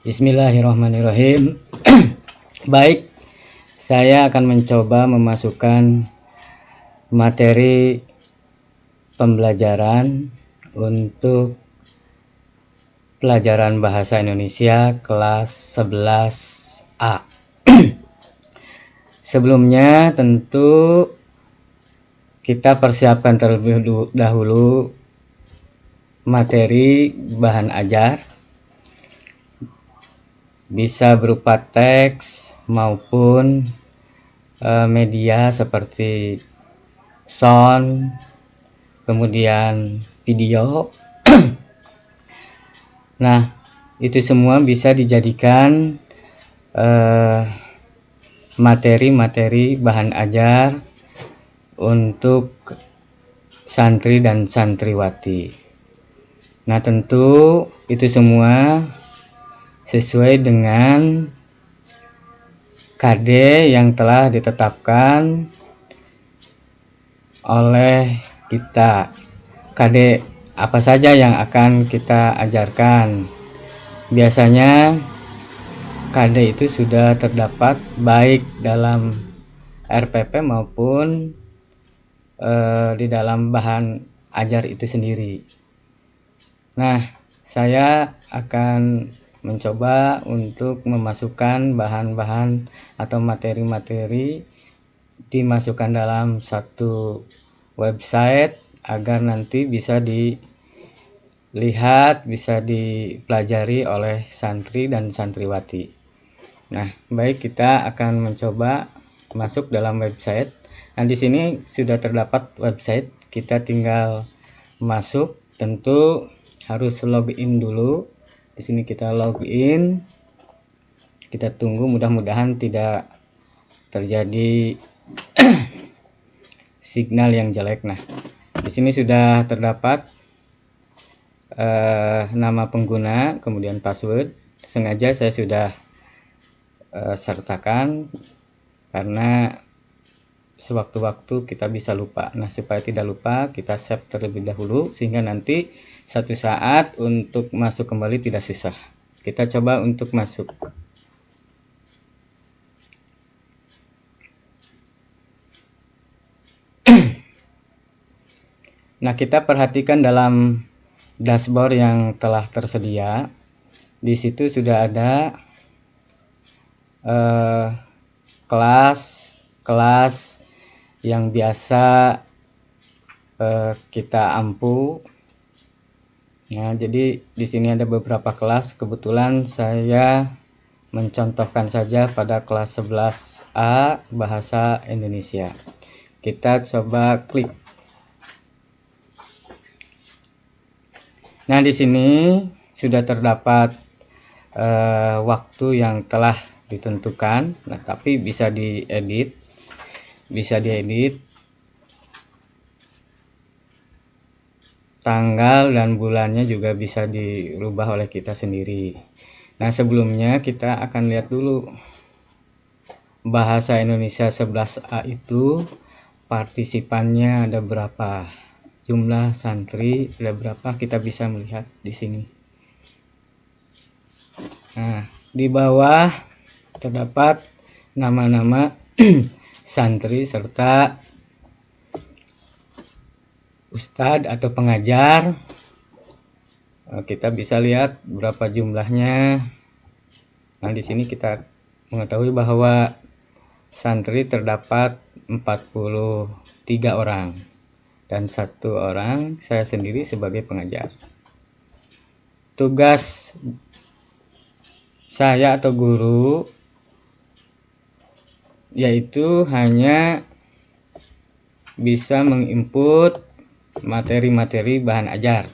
Bismillahirrahmanirrahim. Baik, saya akan mencoba memasukkan materi pembelajaran untuk pelajaran bahasa Indonesia kelas 11A. Sebelumnya tentu kita persiapkan terlebih dahulu materi bahan ajar, bisa berupa teks maupun media seperti sound, kemudian video. Nah, itu semua bisa dijadikan materi-materi bahan ajar untuk santri dan santriwati. Nah, tentu itu semua sesuai dengan KD yang telah ditetapkan oleh kita. KD apa saja yang akan kita ajarkan? Biasanya KD itu sudah terdapat baik dalam RPP maupun di dalam bahan ajar itu sendiri. Nah, saya akan mencoba untuk memasukkan bahan-bahan atau materi-materi dimasukkan dalam satu website agar nanti bisa dilihat, bisa dipelajari oleh santri dan santriwati. Nah, baik, kita akan mencoba masuk dalam website. Nah, di sini sudah terdapat website, kita tinggal masuk. Tentu harus login dulu. Di sini kita login, kita tunggu, mudah-mudahan tidak terjadi signal yang jelek. Nah, di sini sudah terdapat nama pengguna, kemudian password. Sengaja saya sudah sertakan karena sewaktu-waktu kita bisa lupa. Nah, supaya tidak lupa, kita save terlebih dahulu sehingga nanti satu saat untuk masuk kembali tidak susah. Kita coba untuk masuk. Nah, kita perhatikan dalam dashboard yang telah tersedia. Di situ sudah ada kelas yang biasa kita ampu. Nah, jadi di sini ada beberapa kelas. Kebetulan saya mencontohkan saja pada kelas 11A Bahasa Indonesia. Kita coba klik. Nah, di sini sudah terdapat waktu yang telah ditentukan. Nah, tapi bisa diedit. Tanggal dan bulannya juga bisa dirubah oleh kita sendiri. Nah, sebelumnya kita akan lihat dulu Bahasa Indonesia 11A itu partisipannya ada berapa, jumlah santri ada berapa, kita bisa melihat di sini. Nah, di bawah terdapat nama-nama santri serta ustadz atau pengajar. Kita bisa lihat berapa jumlahnya. Nah, di sini kita mengetahui bahwa santri terdapat 43 orang dan 1 orang saya sendiri sebagai pengajar. Tugas saya atau guru yaitu hanya bisa menginput materi-materi bahan ajar.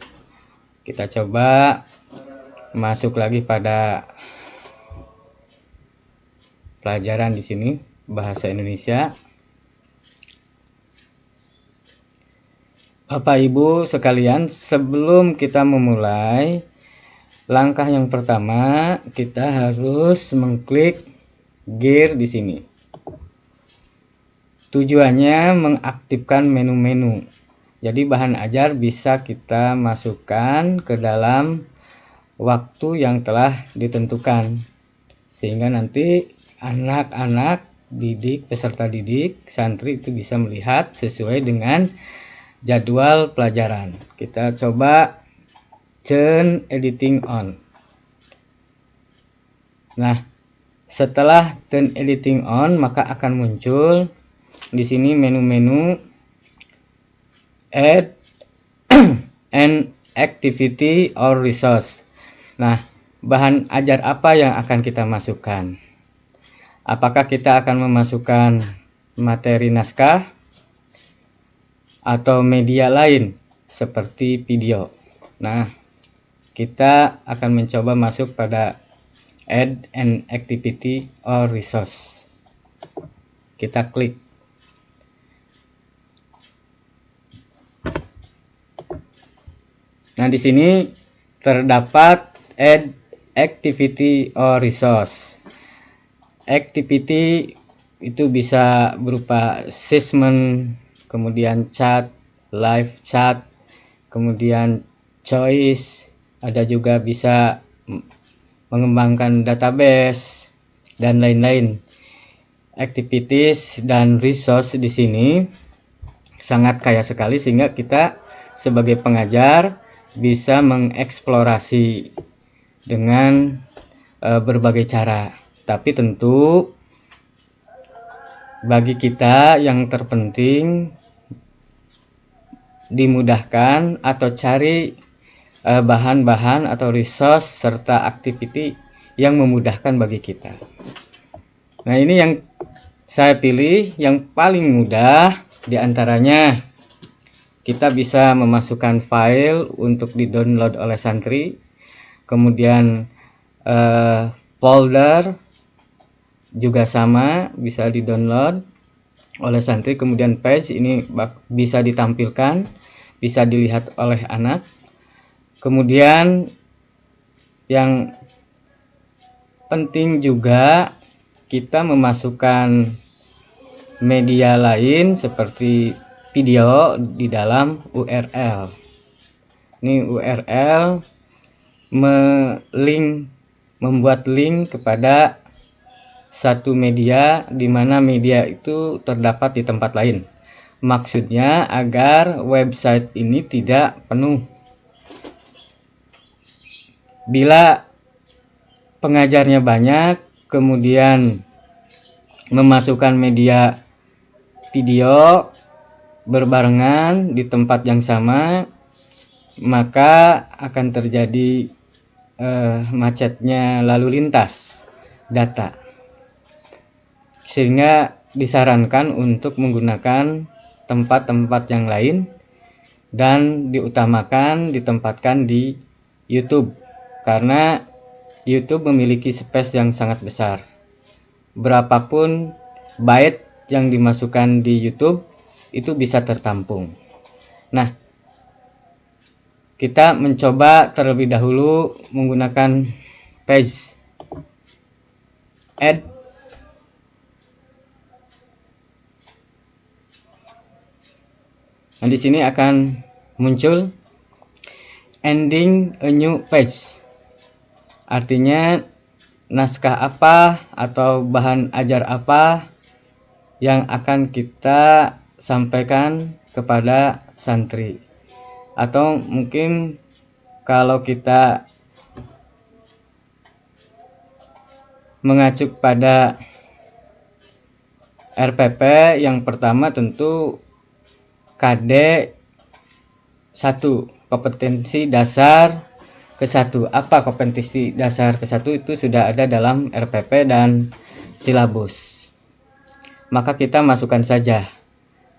Kita coba masuk lagi pada pelajaran di sini Bahasa Indonesia. Bapak Ibu sekalian, sebelum kita memulai, langkah yang pertama kita harus mengklik gear di sini. Tujuannya mengaktifkan menu-menu. Jadi bahan ajar bisa kita masukkan ke dalam waktu yang telah ditentukan, sehingga nanti anak-anak didik, peserta didik, santri itu bisa melihat sesuai dengan jadwal pelajaran. Kita coba turn editing on. Nah, setelah turn editing on, maka akan muncul di sini menu-menu add an activity or resource. Nah, bahan ajar apa yang akan kita masukkan? Apakah kita akan memasukkan materi naskah atau media lain seperti video? Nah, kita akan mencoba masuk pada add an activity or resource. Kita klik. Nah, di sini terdapat add activity or resource. Activity itu bisa berupa assessment, kemudian chat, live chat, kemudian choice, ada juga bisa mengembangkan database dan lain-lain. Activities dan resource di sini sangat kaya sekali, sehingga kita sebagai pengajar bisa mengeksplorasi dengan berbagai cara. Tapi tentu bagi kita yang terpenting dimudahkan atau cari bahan-bahan atau resource serta activity yang memudahkan bagi kita. Nah, ini yang saya pilih yang paling mudah. Diantaranya kita bisa memasukkan file untuk di-download oleh santri, kemudian folder juga sama bisa di-download oleh santri, kemudian page ini bisa ditampilkan, bisa dilihat oleh anak. Kemudian yang penting juga kita memasukkan media lain seperti video di dalam URL. Ini URL membuat link kepada satu media, di mana media itu terdapat di tempat lain. Maksudnya agar website ini tidak penuh. Bila pengajarnya banyak, kemudian memasukkan media video berbarengan di tempat yang sama, maka akan terjadi macetnya lalu lintas data, sehingga disarankan untuk menggunakan tempat-tempat yang lain dan diutamakan ditempatkan di YouTube, karena YouTube memiliki space yang sangat besar. Berapapun byte yang dimasukkan di YouTube itu bisa tertampung. Nah, kita mencoba terlebih dahulu menggunakan page add. Nah, di sini akan muncul ending a new page. Artinya naskah apa atau bahan ajar apa yang akan kita sampaikan kepada santri. Atau mungkin kalau kita mengacu pada RPP, yang pertama tentu KD 1, kompetensi dasar ke-1. Apa kompetensi dasar ke-1? Itu sudah ada dalam RPP dan silabus. Maka kita masukkan saja.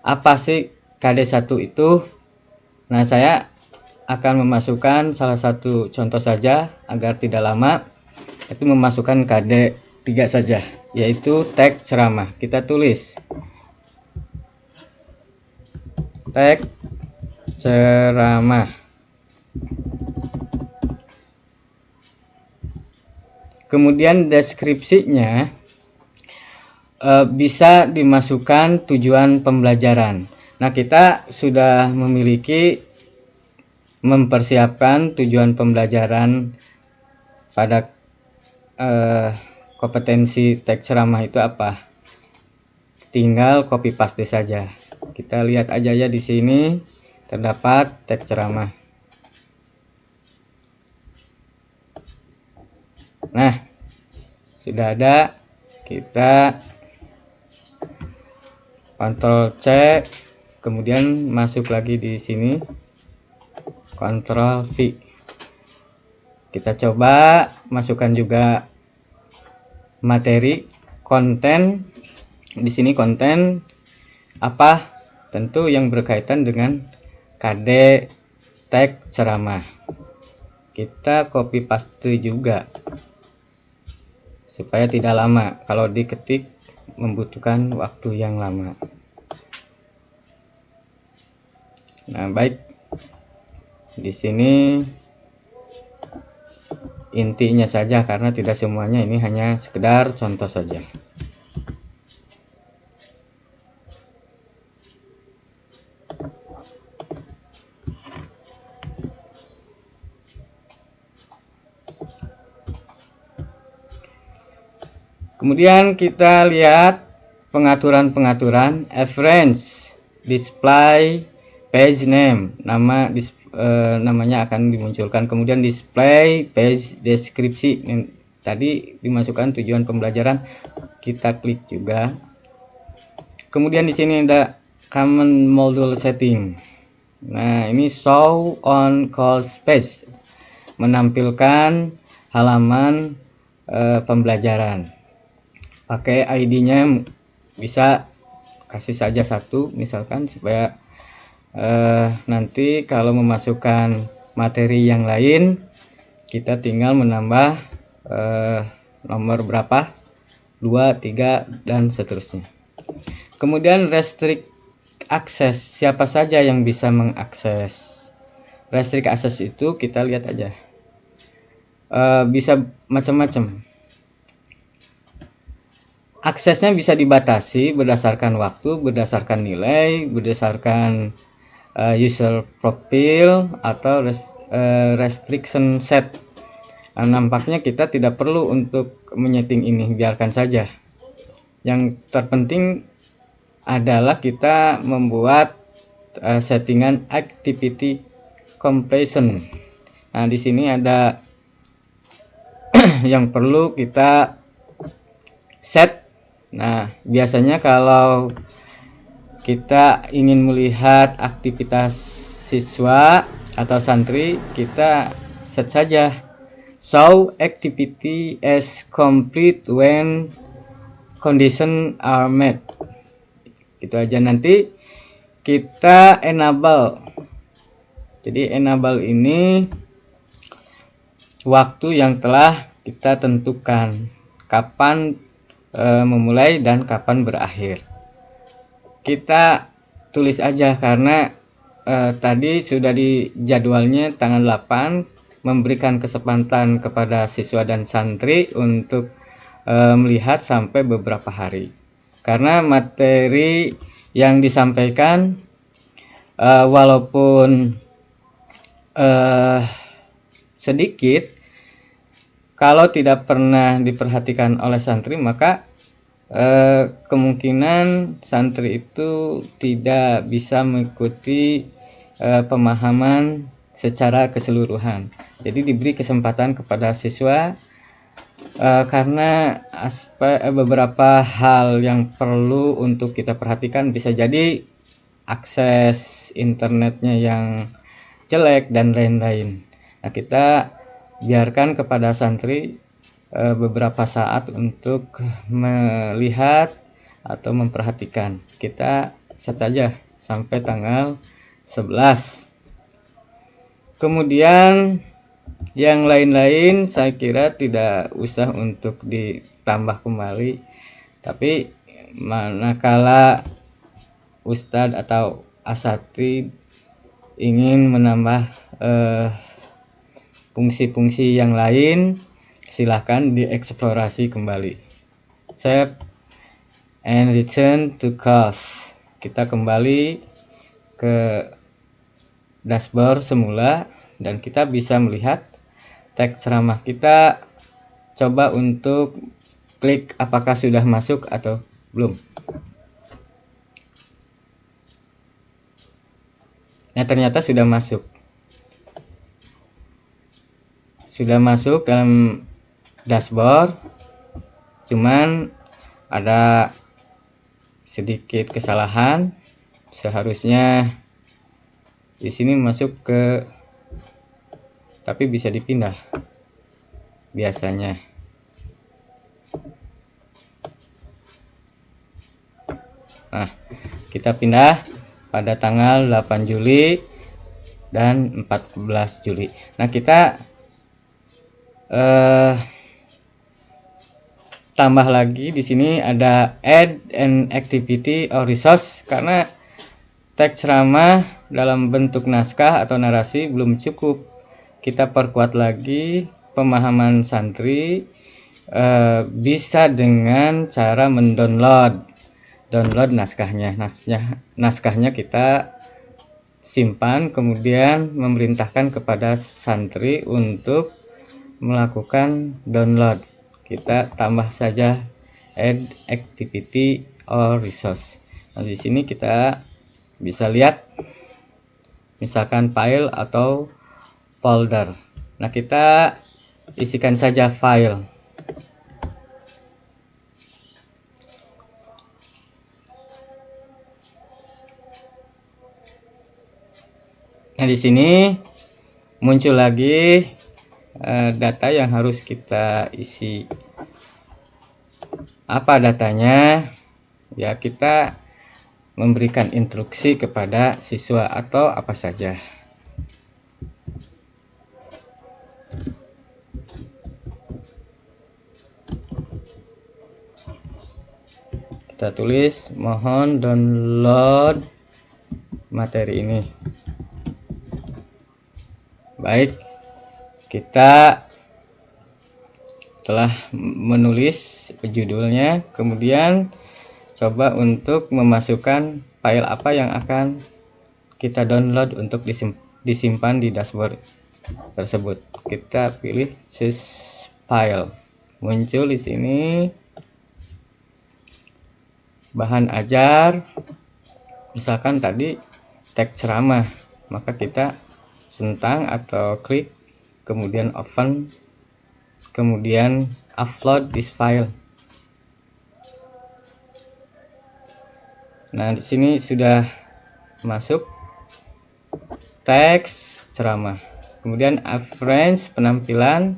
Apa sih KD 1 itu? Nah, saya akan memasukkan salah satu contoh saja agar tidak lama. Itu memasukkan KD 3 saja, yaitu teks ceramah. Kita tulis teks ceramah. Kemudian deskripsinya bisa dimasukkan tujuan pembelajaran. Nah, kita sudah mempersiapkan tujuan pembelajaran pada kompetensi teks ceramah itu apa. Tinggal copy paste saja. Kita lihat aja ya, di sini terdapat teks ceramah. Nah, sudah ada. Kita Ctrl C, kemudian masuk lagi di sini, Ctrl V. Kita coba masukkan juga materi, konten. Di sini konten apa? Tentu yang berkaitan dengan KD teks ceramah. Kita copy paste juga supaya tidak lama. Kalau diketik membutuhkan waktu yang lama. Nah, baik. Di sini intinya saja, karena tidak semuanya, ini hanya sekedar contoh saja. Kemudian kita lihat pengaturan-pengaturan. Reference, display, page name, namanya akan dimunculkan. Kemudian display page deskripsi, tadi dimasukkan tujuan pembelajaran, kita klik juga. Kemudian di sini ada common module setting. Nah, ini show on course page, menampilkan halaman pembelajaran. Pakai ID-nya bisa kasih saja 1 misalkan, supaya nanti kalau memasukkan materi yang lain kita tinggal menambah nomor berapa, 2, 3 dan seterusnya. Kemudian restrict access, siapa saja yang bisa mengakses. Restrict access itu kita lihat aja, bisa macam-macam. Aksesnya bisa dibatasi berdasarkan waktu, berdasarkan nilai, berdasarkan user profile, atau restriction set. Nampaknya kita tidak perlu untuk menyeting ini, biarkan saja. Yang terpenting adalah kita membuat settingan activity completion. Nah, di sini ada yang perlu kita set. Nah, biasanya kalau kita ingin melihat aktivitas siswa atau santri, kita set saja show activity as complete when condition are met. Itu aja. Nanti kita enable. Jadi enable ini waktu yang telah kita tentukan, kapan memulai dan kapan berakhir. Kita tulis aja, karena tadi sudah di jadwalnya tanggal 8, memberikan kesempatan kepada siswa dan santri untuk melihat sampai beberapa hari. Karena materi yang disampaikan walaupun sedikit, kalau tidak pernah diperhatikan oleh santri, maka kemungkinan santri itu tidak bisa mengikuti pemahaman secara keseluruhan. Jadi diberi kesempatan kepada siswa, karena beberapa hal yang perlu untuk kita perhatikan. Bisa jadi akses internetnya yang jelek dan lain-lain. Nah, kita biarkan kepada santri beberapa saat untuk melihat atau memperhatikan. Kita set saja sampai tanggal 11. Kemudian yang lain-lain saya kira tidak usah untuk ditambah kembali. Tapi manakala ustadz atau asatidz ingin menambah fungsi-fungsi yang lain, silahkan dieksplorasi kembali. Save and return to course. Kita kembali ke dashboard semula dan kita bisa melihat teks ceramah. Kita coba untuk klik apakah sudah masuk atau belum. Nah, ternyata sudah masuk. Sudah masuk dalam dashboard. Cuman ada sedikit kesalahan. Seharusnya di sini masuk ke, tapi bisa dipindah biasanya. Nah, kita pindah pada tanggal 8 Juli dan 14 Juli. Nah, kita tambah lagi di sini ada add an activity or resource, karena teks ceramah dalam bentuk naskah atau narasi belum cukup. Kita perkuat lagi pemahaman santri bisa dengan cara mendownload naskahnya. Naskahnya kita simpan, kemudian memerintahkan kepada santri untuk melakukan download. Kita tambah saja add activity or resource. Nah, di sini kita bisa lihat misalkan file atau folder. Nah, kita isikan saja file. Nah, di sini muncul lagi data yang harus kita isi. Apa datanya? Ya, kita memberikan instruksi kepada siswa atau apa saja. Kita tulis mohon download materi ini. Baik, kita telah menulis judulnya, kemudian coba untuk memasukkan file apa yang akan kita download untuk disimpan di dashboard tersebut. Kita pilih choose file. Muncul di sini bahan ajar, misalkan tadi teks ceramah, maka kita centang atau klik, kemudian open, kemudian upload this file. Nah, di sini sudah masuk teks ceramah. Kemudian arrange penampilan,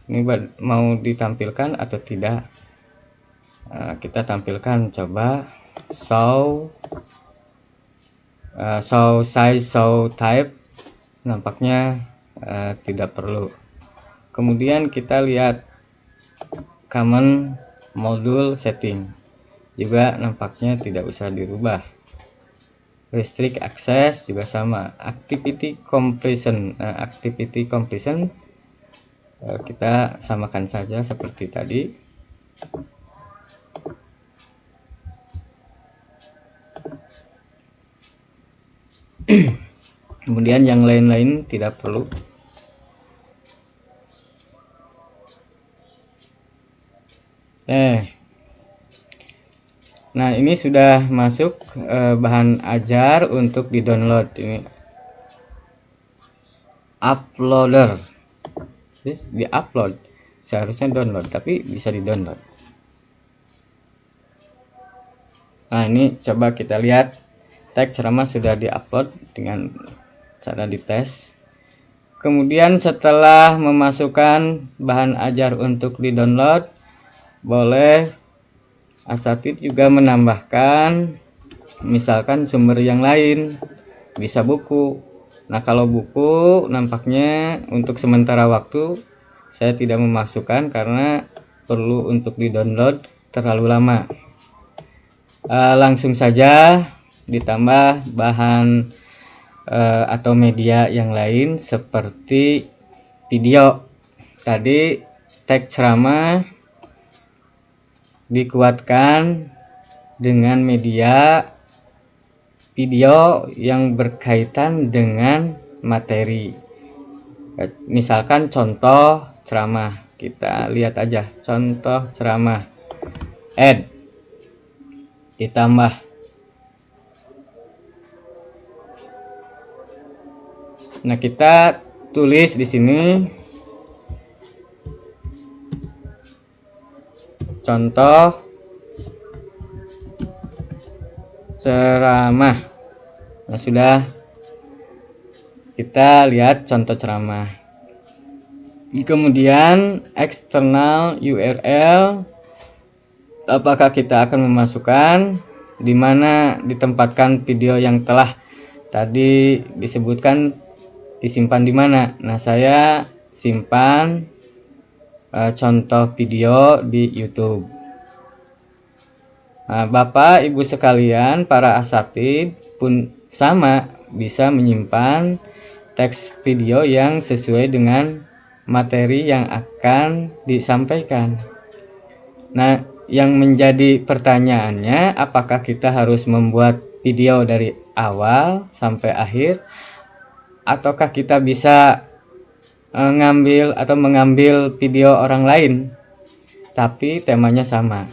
ini mau ditampilkan atau tidak. Nah, kita tampilkan, coba show size, show type. Nampaknya tidak perlu. Kemudian kita lihat common module setting, juga nampaknya tidak usah dirubah. Restrict access juga sama. Activity completion, kita samakan saja seperti tadi. Kemudian yang lain-lain tidak perlu. Nah, ini sudah masuk bahan ajar untuk di-download. Ini uploader, di-upload, seharusnya download, tapi bisa di-download. Nah, ini coba kita lihat teks ceramah sudah di-upload dengan cara dites. Kemudian setelah memasukkan bahan ajar untuk di-download, boleh asatid juga menambahkan misalkan sumber yang lain, bisa buku. Nah, kalau buku nampaknya untuk sementara waktu saya tidak memasukkan karena perlu untuk di-download terlalu lama. Langsung saja ditambah bahan atau media yang lain seperti video. Tadi teks ceramah dikuatkan dengan media video yang berkaitan dengan materi. Misalkan contoh ceramah, kita lihat aja contoh ceramah, add, ditambah. Nah, kita tulis di sini contoh ceramah. Nah, sudah kita lihat contoh ceramah. Kemudian eksternal URL, apakah kita akan memasukkan di mana ditempatkan video yang telah tadi disebutkan disimpan di mana. Nah, saya simpan contoh video di YouTube. Nah, Bapak Ibu sekalian, para asatid pun sama, bisa menyimpan teks video yang sesuai dengan materi yang akan disampaikan. Nah, yang menjadi pertanyaannya, apakah kita harus membuat video dari awal sampai akhir, ataukah kita bisa mengambil video orang lain tapi temanya sama?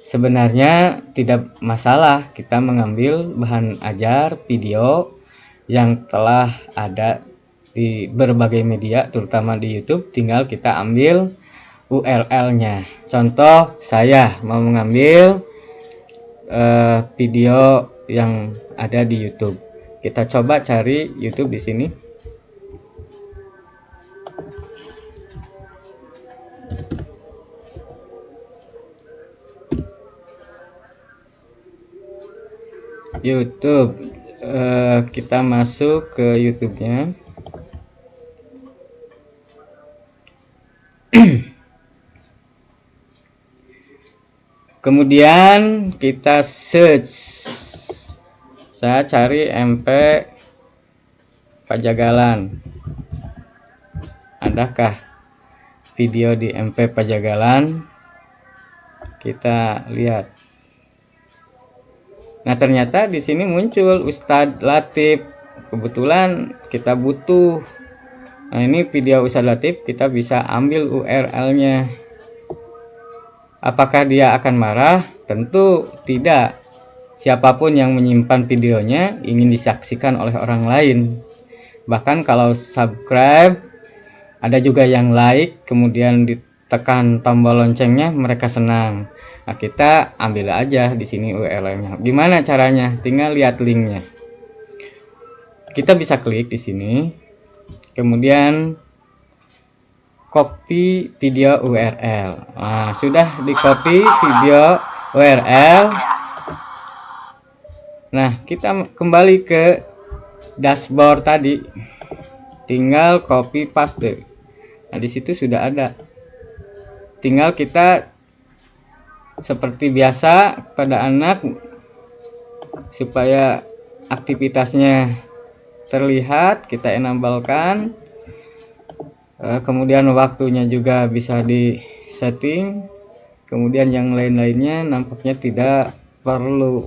Sebenarnya tidak masalah kita mengambil bahan ajar video yang telah ada di berbagai media, terutama di YouTube. Tinggal kita ambil URL-nya. Contoh, saya mau mengambil video yang ada di YouTube. Kita coba cari YouTube di sini. YouTube, kita masuk ke YouTube-nya. Kemudian kita search. Saya cari MP Pajagalan. Adakah video di MP Pajagalan? Kita lihat. Nah, ternyata di sini muncul Ustadz Latif. Kebetulan kita butuh. Nah, ini video Ustadz Latif, kita bisa ambil URL-nya. Apakah dia akan marah? Tentu tidak. Siapapun yang menyimpan videonya ingin disaksikan oleh orang lain. Bahkan kalau subscribe, ada juga yang like, kemudian ditekan tombol loncengnya, mereka senang. Nah, kita ambil aja di sini URL-nya. Gimana caranya? Tinggal lihat linknya. Kita bisa klik di sini, kemudian copy video URL. Nah, sudah di copy video URL. Nah, kita kembali ke dashboard tadi. Tinggal copy paste. Nah, di situ sudah ada. Tinggal kita seperti biasa pada anak, supaya aktivitasnya terlihat, kita enablekan. Kemudian waktunya juga bisa di setting. Kemudian yang lain-lainnya nampaknya tidak perlu.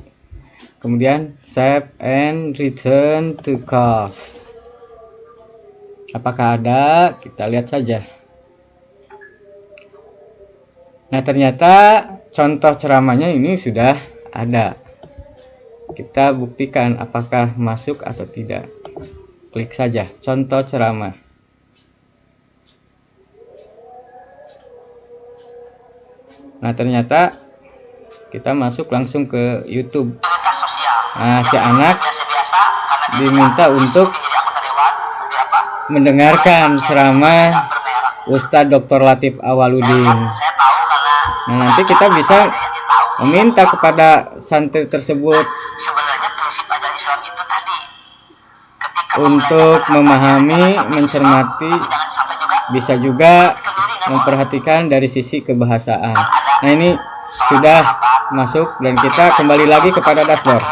Kemudian save and return to course. Apakah ada? Kita lihat saja. Nah, ternyata contoh ceramahnya ini sudah ada. Kita buktikan apakah masuk atau tidak. Klik saja contoh ceramah. Nah, ternyata kita masuk langsung ke YouTube. Nah, si anak diminta untuk mendengarkan ceramah Ustadz Dr. Latif Awaludin. Nah, nanti kita bisa meminta kepada santri tersebut untuk memahami, mencermati, bisa juga memperhatikan dari sisi kebahasaan. Nah, ini sudah masuk dan kita kembali lagi kepada dashboard.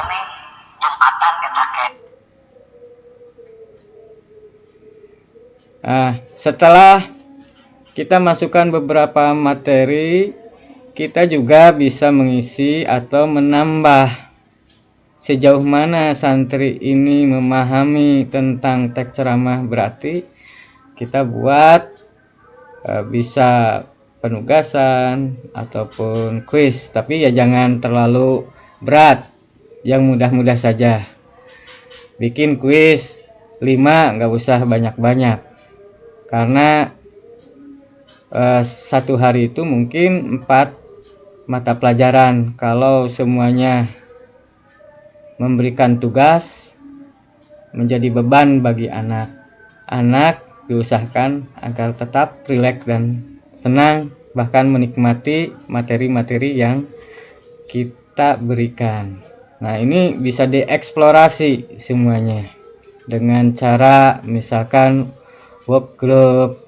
Nah, setelah kita masukkan beberapa materi, kita juga bisa mengisi atau menambah sejauh mana santri ini memahami tentang teks ceramah. Berarti kita buat bisa penugasan ataupun kuis, tapi ya jangan terlalu berat, yang mudah-mudah saja. Bikin kuis 5, nggak usah banyak-banyak, karena satu hari itu mungkin 4 mata pelajaran. Kalau semuanya memberikan tugas, menjadi beban bagi anak diusahakan agar tetap rileks dan senang, bahkan menikmati materi-materi yang kita berikan. Nah, ini bisa dieksplorasi semuanya dengan cara misalkan work group,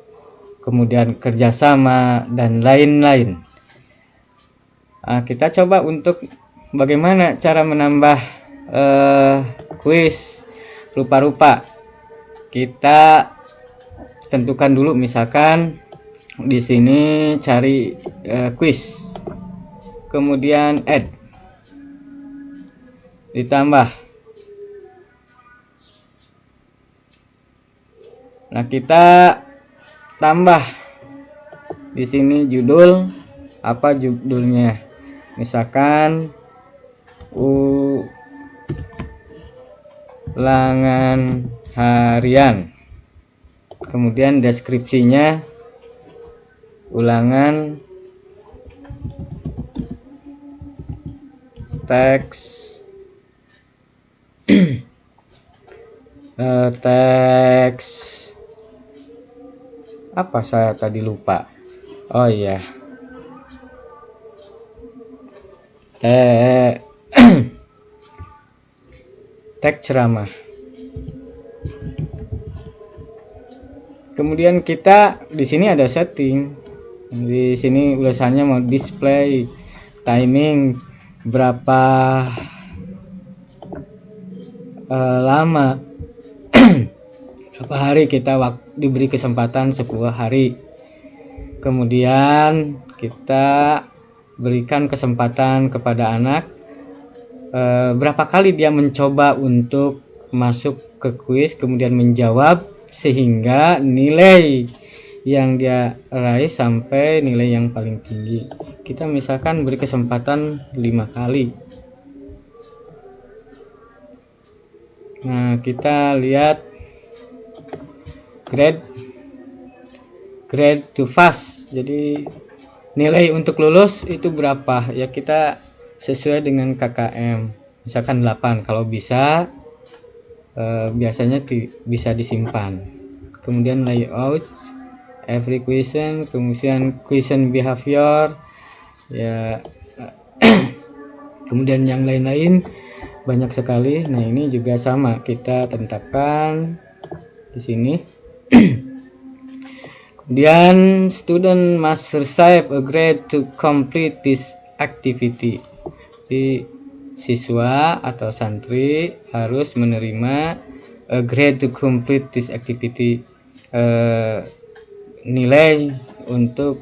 kemudian kerjasama, dan lain-lain. Nah, kita coba untuk bagaimana cara menambah kuis rupa-rupa. Kita tentukan dulu, misalkan di sini cari quiz, kemudian add, ditambah. Nah, kita tambah di sini judul, apa judulnya, misalkan ulangan harian, kemudian deskripsinya ulangan teks teks apa, saya tadi lupa. Oh iya, teks ceramah. Kemudian kita di sini ada setting. Di sini tulisannya mau display timing berapa lama. Berapa hari kita diberi kesempatan, 10 hari. Kemudian kita berikan kesempatan kepada anak berapa kali dia mencoba untuk masuk ke kuis, kemudian menjawab, sehingga nilai yang dia raih sampai nilai yang paling tinggi. Kita misalkan beri kesempatan 5 kali. Nah, kita lihat grade to pass. Jadi nilai untuk lulus itu berapa? Ya kita sesuai dengan KKM. Misalkan 8, kalau bisa biasanya bisa disimpan. Kemudian layout, every question, kemudian question behavior, ya. Kemudian yang lain-lain banyak sekali. Nah, ini juga sama, kita tetapkan di sini. Kemudian student must receive a grade to complete this activity. Di siswa atau santri harus menerima a grade to complete this activity, nilai untuk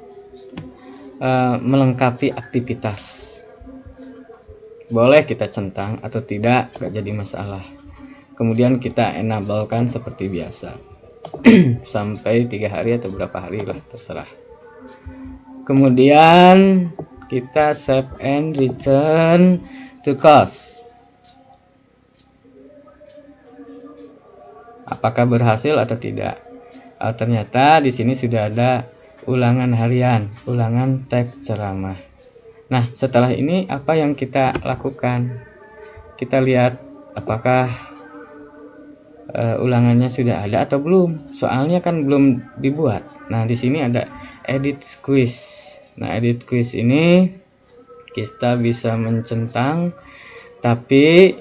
melengkapi aktivitas. Boleh kita centang atau tidak, gak jadi masalah. Kemudian kita enablekan seperti biasa sampai 3 hari atau berapa hari lah, terserah. Kemudian kita save and return to course. Apakah berhasil atau tidak? Ternyata di sini sudah ada ulangan harian, ulangan teks ceramah. Nah, setelah ini apa yang kita lakukan? Kita lihat apakah ulangannya sudah ada atau belum. Soalnya kan belum dibuat. Nah, di sini ada edit quiz. Nah, edit quiz ini kita bisa mencentang, tapi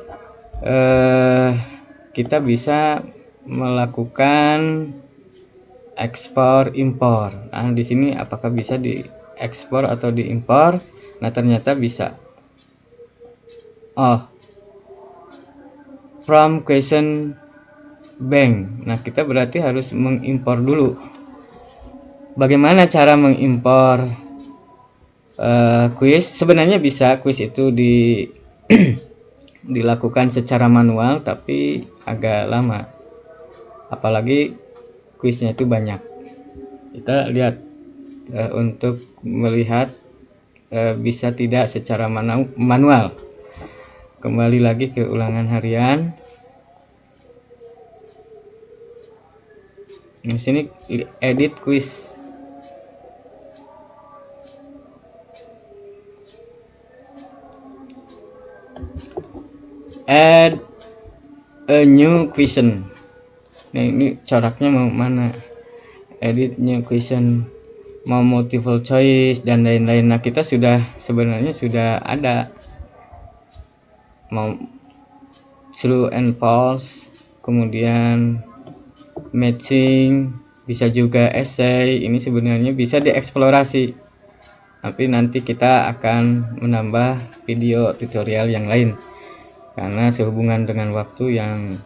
kita bisa melakukan ekspor impor. Nah, di sini apakah bisa diekspor atau diimpor? Nah, ternyata bisa. Oh, from question bank. Nah, kita berarti harus mengimpor dulu. Bagaimana cara mengimpor kuis? Sebenarnya bisa kuis itu dilakukan secara manual, tapi agak lama. Apalagi kuisnya itu banyak. Kita lihat untuk melihat bisa tidak secara manual. Kembali lagi ke ulangan harian. Di sini edit quiz. Add a new question. Nah, ini coraknya mau mana? Edit new question, mau multiple choice dan lain-lain. Nah, kita sebenarnya sudah ada mau true and false, kemudian matching, bisa juga essay. Ini sebenarnya bisa dieksplorasi, tapi nanti kita akan menambah video tutorial yang lain karena sehubungan dengan waktu yang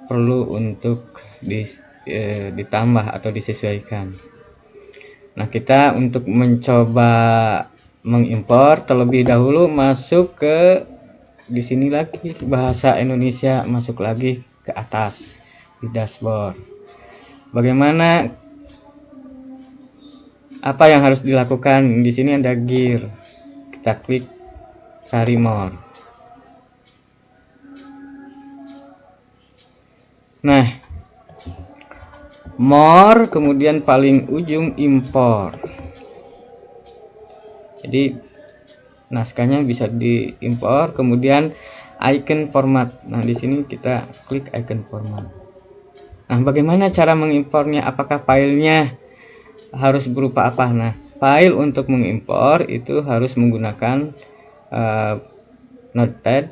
perlu untuk ditambah atau disesuaikan. Nah, kita untuk mencoba mengimpor terlebih dahulu masuk ke di sini lagi, bahasa Indonesia, masuk lagi ke atas di dashboard. Bagaimana, apa yang harus dilakukan? Di sini ada gear. Kita klik cari more. Nah, more, kemudian paling ujung impor. Jadi naskahnya bisa diimpor, kemudian icon format. Nah, di sini kita klik icon format. Nah, bagaimana cara mengimpornya? Apakah filenya harus berupa apa? Nah, file untuk mengimpor itu harus menggunakan notepad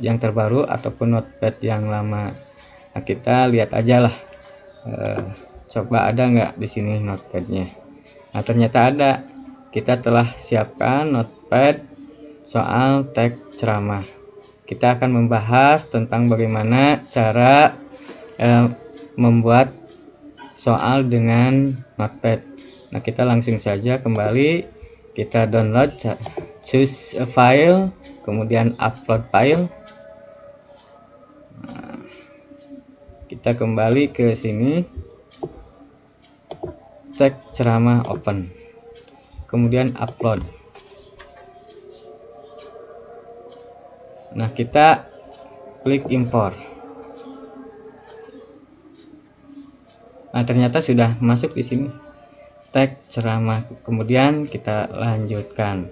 yang terbaru ataupun notepad yang lama. Nah, kita lihat aja lah, coba ada nggak di sini notepadnya. Nah, ternyata ada. Kita telah siapkan notepad soal teks ceramah. Kita akan membahas tentang bagaimana cara membuat soal dengan notepad. Nah, kita langsung saja kembali, kita download, choose a file, kemudian upload file. Nah, kita kembali ke sini, teks ceramah open, kemudian upload. Nah, kita klik import. Nah, ternyata sudah masuk di sini teks ceramah. Kemudian kita lanjutkan.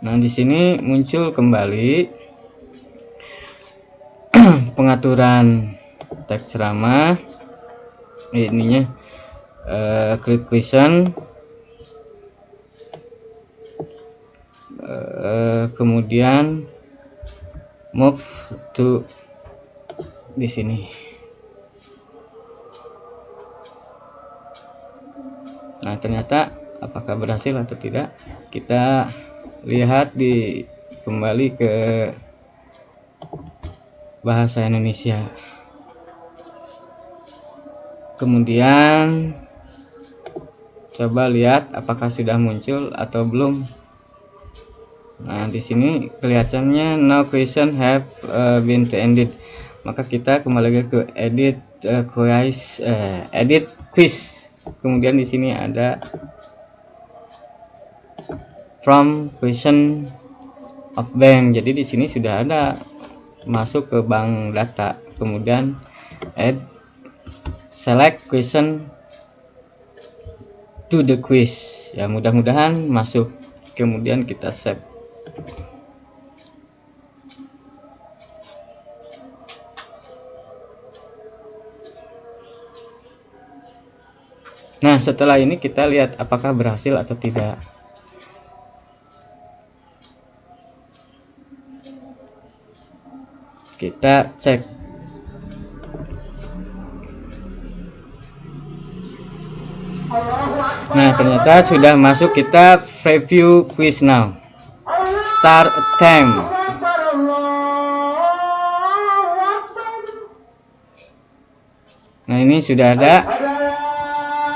Nah, di sini muncul kembali pengaturan teks ceramah. Ininya create question, kemudian move to di sini. Nah, ternyata apakah berhasil atau tidak, kita lihat kembali ke bahasa Indonesia. Kemudian coba lihat apakah sudah muncul atau belum. Nah, di sini kelihatannya no question have been ended. Maka kita kembali lagi ke edit quiz. Kemudian di sini ada from question of bank. Jadi di sini sudah ada masuk ke bank data. Kemudian add select question to the quiz. Ya, mudah-mudahan masuk. Kemudian kita save. Nah, setelah ini kita lihat apakah berhasil atau tidak. Kita cek. Nah, ternyata sudah masuk. Kita preview quiz now. Start attempt. Nah, ini sudah ada.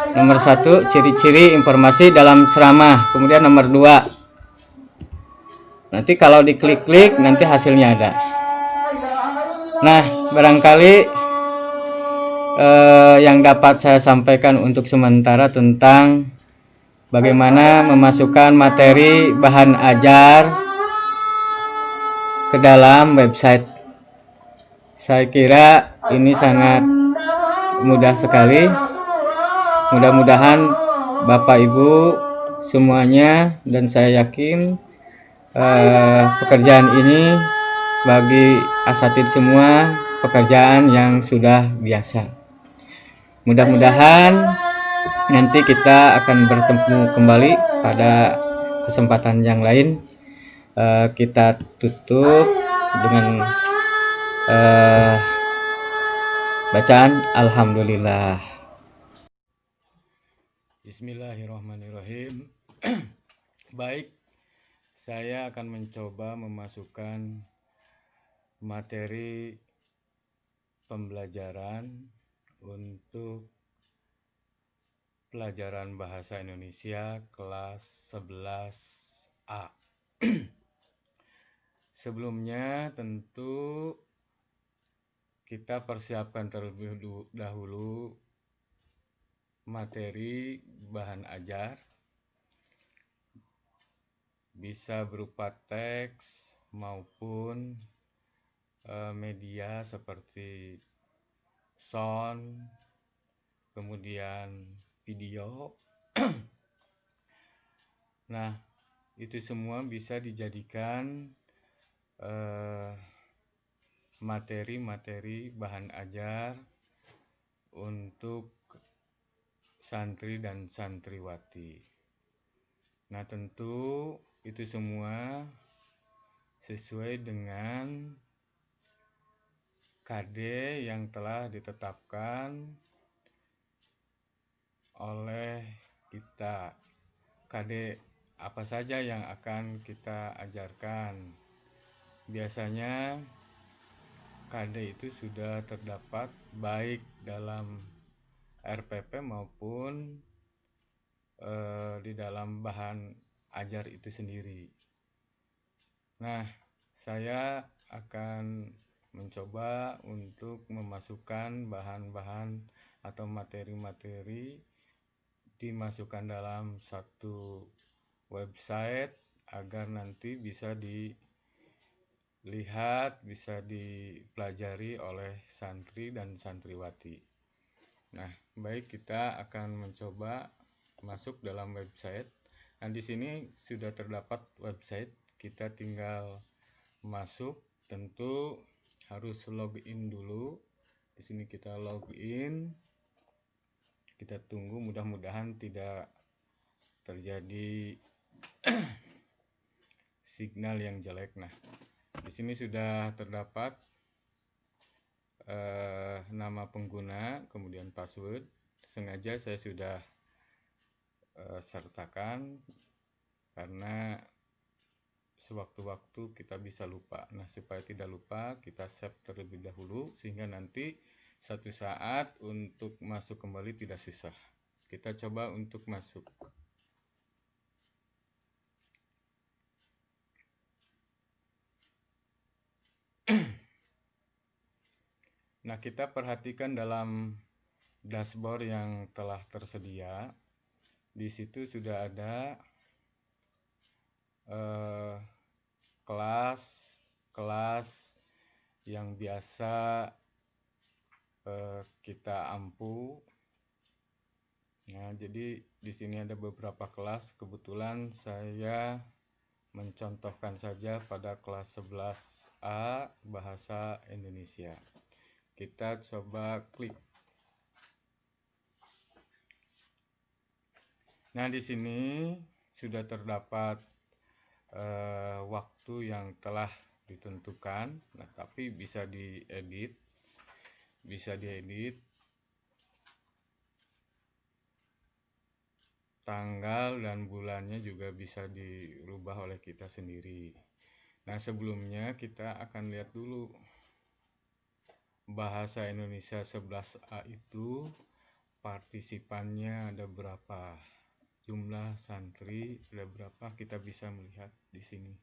Nomor 1, ciri-ciri informasi dalam ceramah. Kemudian nomor 2, Nanti kalau diklik-klik nanti hasilnya ada. Nah, barangkali yang dapat saya sampaikan untuk sementara tentang bagaimana memasukkan materi bahan ajar ke dalam website. Saya kira ini sangat mudah sekali. Mudah-mudahan Bapak Ibu semuanya dan saya yakin pekerjaan ini bagi asatid semua pekerjaan yang sudah biasa. Mudah-mudahan nanti kita akan bertemu kembali pada kesempatan yang lain. Kita tutup dengan bacaan Alhamdulillah. Bismillahirrahmanirrahim. Baik, saya akan mencoba memasukkan materi pembelajaran untuk pelajaran bahasa Indonesia kelas 11A. Sebelumnya tentu kita persiapkan terlebih dahulu materi bahan ajar, bisa berupa teks maupun media seperti sound, kemudian video. Nah, itu semua bisa dijadikan materi-materi bahan ajar untuk santri dan santriwati. Nah, tentu itu semua sesuai dengan KD yang telah ditetapkan oleh kita. KD apa saja yang akan kita ajarkan? Biasanya KD itu sudah terdapat baik dalam RPP maupun di dalam bahan ajar itu sendiri. Nah, saya akan mencoba untuk memasukkan bahan-bahan atau materi-materi dimasukkan dalam satu website agar nanti bisa dilihat, bisa dipelajari oleh santri dan santriwati. Nah, baik, kita akan mencoba masuk dalam website. Nah, di sini sudah terdapat website, kita tinggal masuk. Tentu harus login dulu. Di sini kita login. Kita tunggu, mudah-mudahan tidak terjadi signal yang jelek. Nah, di sini sudah terdapat nama pengguna, kemudian password. Sengaja saya sudah sertakan karena sewaktu-waktu kita bisa lupa. Nah, supaya tidak lupa, kita save terlebih dahulu sehingga nanti satu saat untuk masuk kembali tidak susah. Kita coba untuk masuk. Nah, kita perhatikan dalam dashboard yang telah tersedia. Di situ sudah ada kelas yang biasa kita ampu. Nah, jadi di sini ada beberapa kelas. Kebetulan saya mencontohkan saja pada kelas 11A Bahasa Indonesia. Kita coba klik. Nah, di sini sudah terdapat waktu yang telah ditentukan. Nah, tapi bisa diedit. Tanggal dan bulannya juga bisa dirubah oleh kita sendiri. Nah, sebelumnya kita akan lihat dulu Bahasa Indonesia 11A itu partisipannya ada berapa, jumlah santri ada berapa, kita bisa melihat di sini.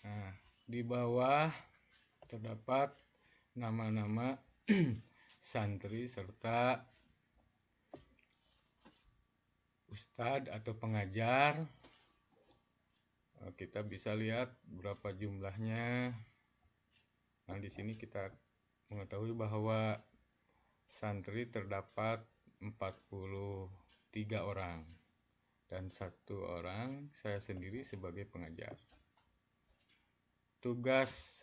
Nah, di bawah terdapat nama-nama santri serta ustadz atau pengajar. Kita bisa lihat berapa jumlahnya. Nah, di sini kita mengetahui bahwa santri terdapat 43 orang dan 1 orang saya sendiri sebagai pengajar. Tugas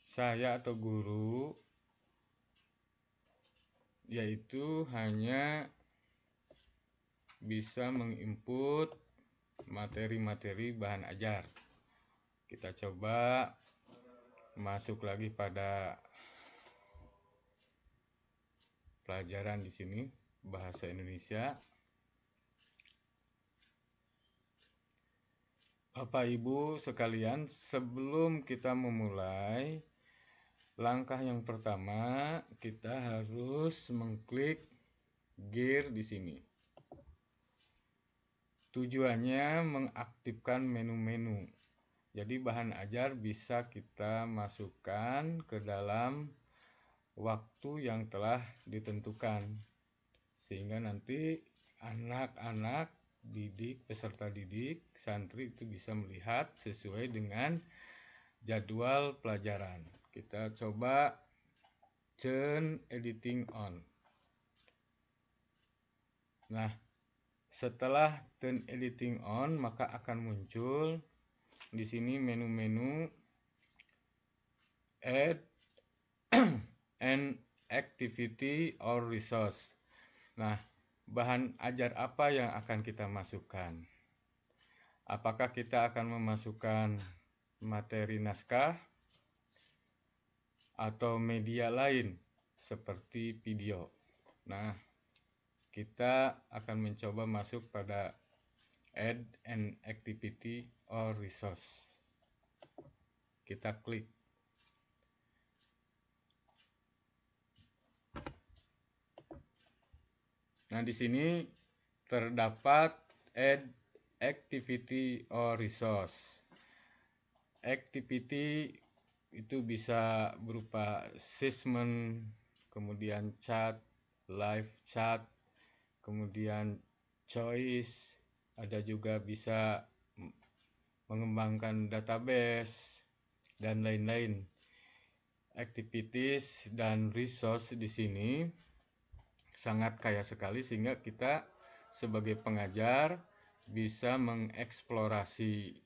saya atau guru yaitu hanya bisa menginput materi-materi bahan ajar. Kita coba masuk lagi pada pelajaran di sini, bahasa Indonesia. Bapak Ibu sekalian, sebelum kita memulai, langkah yang pertama kita harus mengklik gear di sini. Tujuannya mengaktifkan menu-menu. Jadi bahan ajar bisa kita masukkan ke dalam waktu yang telah ditentukan. Sehingga nanti anak-anak didik, peserta didik, santri itu bisa melihat sesuai dengan jadwal pelajaran. Kita coba turn editing on. Nah, setelah turn editing on, maka akan muncul di sini menu-menu add an activity or resource. Nah, bahan ajar apa yang akan kita masukkan? Apakah kita akan memasukkan materi naskah atau media lain seperti video? Nah, kita akan mencoba masuk pada add an activity or resource. Kita klik. Nah, di sini terdapat add activity or resource. Activity itu bisa berupa assessment, kemudian chat, live chat, kemudian choice, ada juga bisa mengembangkan database dan lain-lain. Activities dan resource di sini sangat kaya sekali sehingga kita sebagai pengajar bisa mengeksplorasi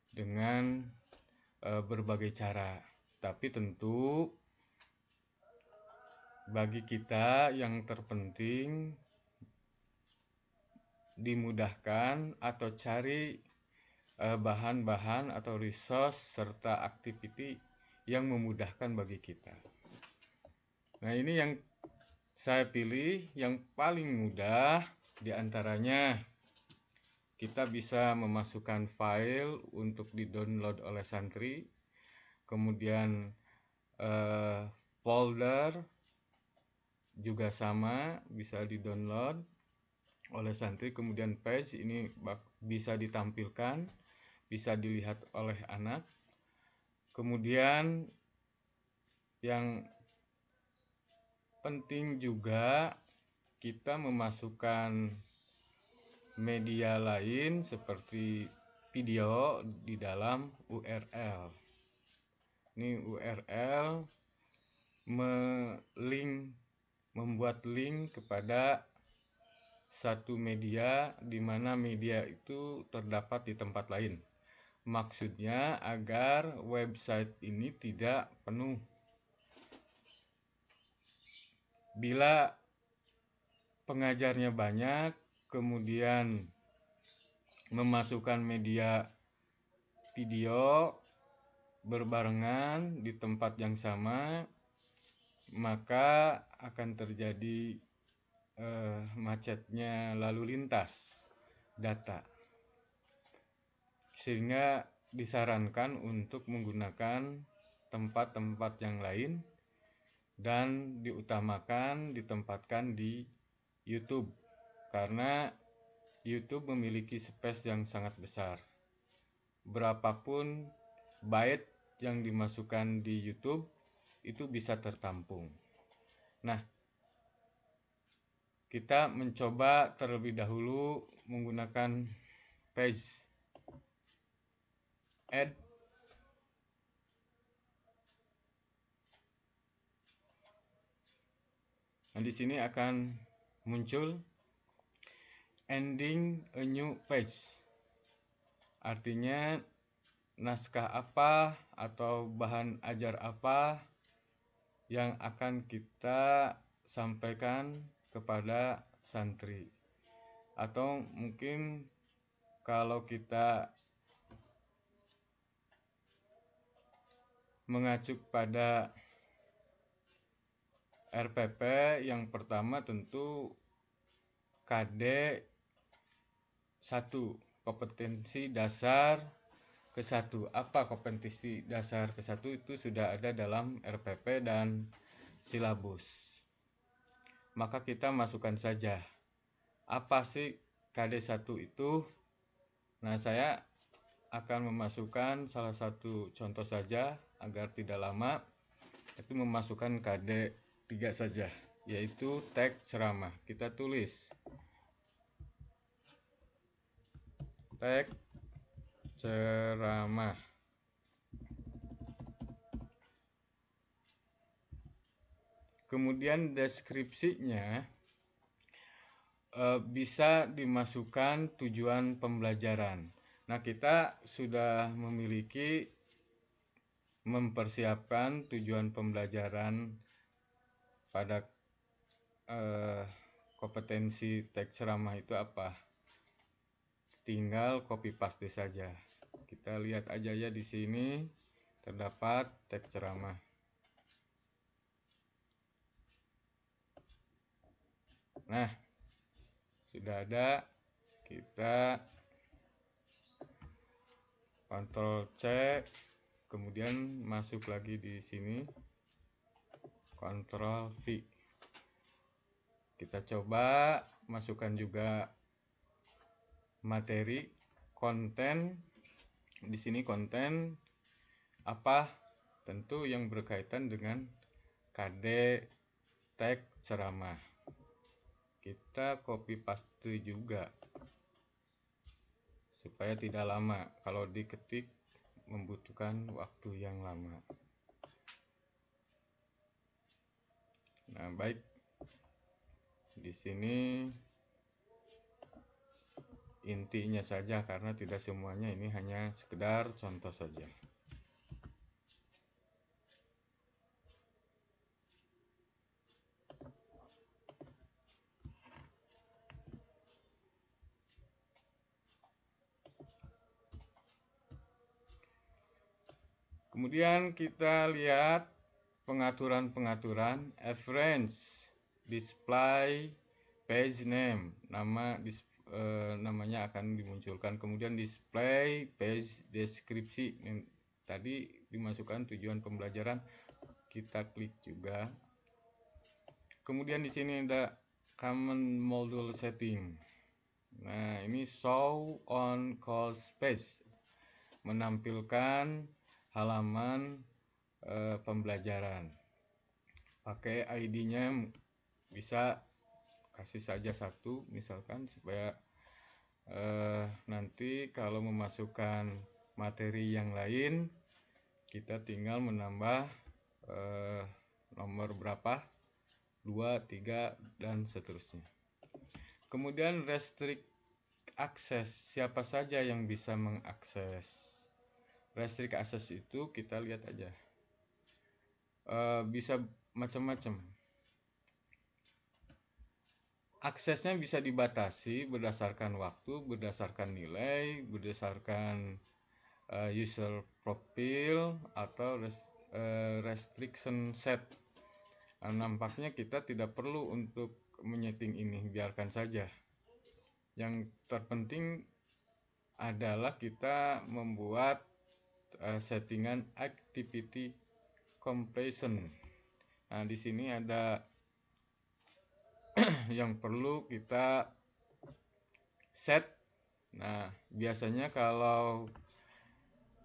dengan berbagai cara. Tapi tentu bagi kita yang terpenting dimudahkan atau cari bahan-bahan atau resource serta activity yang memudahkan bagi kita. Nah, ini yang saya pilih yang paling mudah. Di antaranya kita bisa memasukkan file untuk di-download oleh santri, kemudian folder juga sama bisa di-download oleh santri, kemudian page ini bisa ditampilkan, bisa dilihat oleh anak. Kemudian yang penting juga kita memasukkan media lain seperti video di dalam URL. Ini URL membuat link kepada satu media di mana media itu terdapat di tempat lain. Maksudnya agar website ini tidak penuh. Bila pengajarnya banyak, kemudian memasukkan media video berbarengan di tempat yang sama, maka akan terjadi macetnya lalu lintas data. Sehingga disarankan untuk menggunakan tempat-tempat yang lain dan diutamakan ditempatkan di YouTube karena YouTube memiliki space yang sangat besar. berapapun byte yang dimasukkan di YouTube itu bisa tertampung. Nah, kita mencoba terlebih dahulu menggunakan page add. Nah, di sini akan muncul ending a new page. Artinya naskah apa atau bahan ajar apa yang akan kita sampaikan kepada santri. Atau mungkin kalau kita mengacu pada RPP, yang pertama tentu KD 1, kompetensi dasar ke-1. Apa kompetensi dasar ke-1 itu sudah ada dalam RPP dan silabus. Maka kita masukkan saja. Apa sih KD 1 itu? Nah, saya akan memasukkan salah satu contoh saja agar tidak lama. Itu memasukkan KD 3 saja, yaitu teks ceramah. Kita tulis teks ceramah. Kemudian deskripsinya bisa dimasukkan tujuan pembelajaran. Nah, kita sudah mempersiapkan tujuan pembelajaran pada kompetensi teks ceramah itu apa. Tinggal copy paste saja. Kita lihat aja ya, di sini terdapat teks ceramah. Nah, sudah ada. Kita Ctrl C, kemudian masuk lagi di sini, Ctrl V. Kita coba masukkan juga materi, konten. Di sini konten apa? Tentu yang berkaitan dengan KD teks ceramah. Kita copy paste juga supaya tidak lama. Kalau diketik membutuhkan waktu yang lama. Nah, baik. Di sini intinya saja, karena tidak semuanya, ini hanya sekedar contoh saja. Kemudian kita lihat pengaturan-pengaturan. Reference, display, page name, namanya akan dimunculkan. Kemudian display, page, deskripsi, tadi dimasukkan tujuan pembelajaran, kita klik juga. Kemudian di sini ada common module setting. Nah, ini show on course page, menampilkan halaman pembelajaran. Pakai ID-nya bisa kasih saja 1 misalkan, supaya nanti kalau memasukkan materi yang lain kita tinggal menambah nomor berapa, 2, 3, dan seterusnya. Kemudian restrict access, siapa saja yang bisa mengakses. Restrict access itu kita lihat aja, bisa macam-macam. Aksesnya bisa dibatasi berdasarkan waktu, berdasarkan nilai, berdasarkan user profile, atau restriction set. Nampaknya kita tidak perlu untuk menyeting ini, biarkan saja. Yang terpenting adalah kita membuat settingan activity completion. Nah, di sini ada yang perlu kita set. Nah, biasanya kalau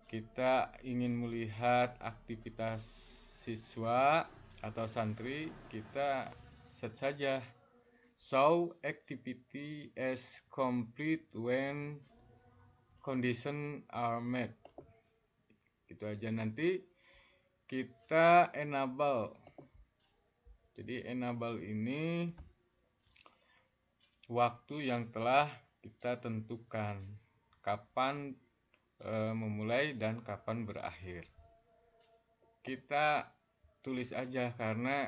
kita ingin melihat aktivitas siswa atau santri, kita set saja show activity as complete when conditions are met. Gitu aja. Nanti kita enable. Jadi enable ini waktu yang telah kita tentukan, kapan memulai dan kapan berakhir. Kita tulis aja karena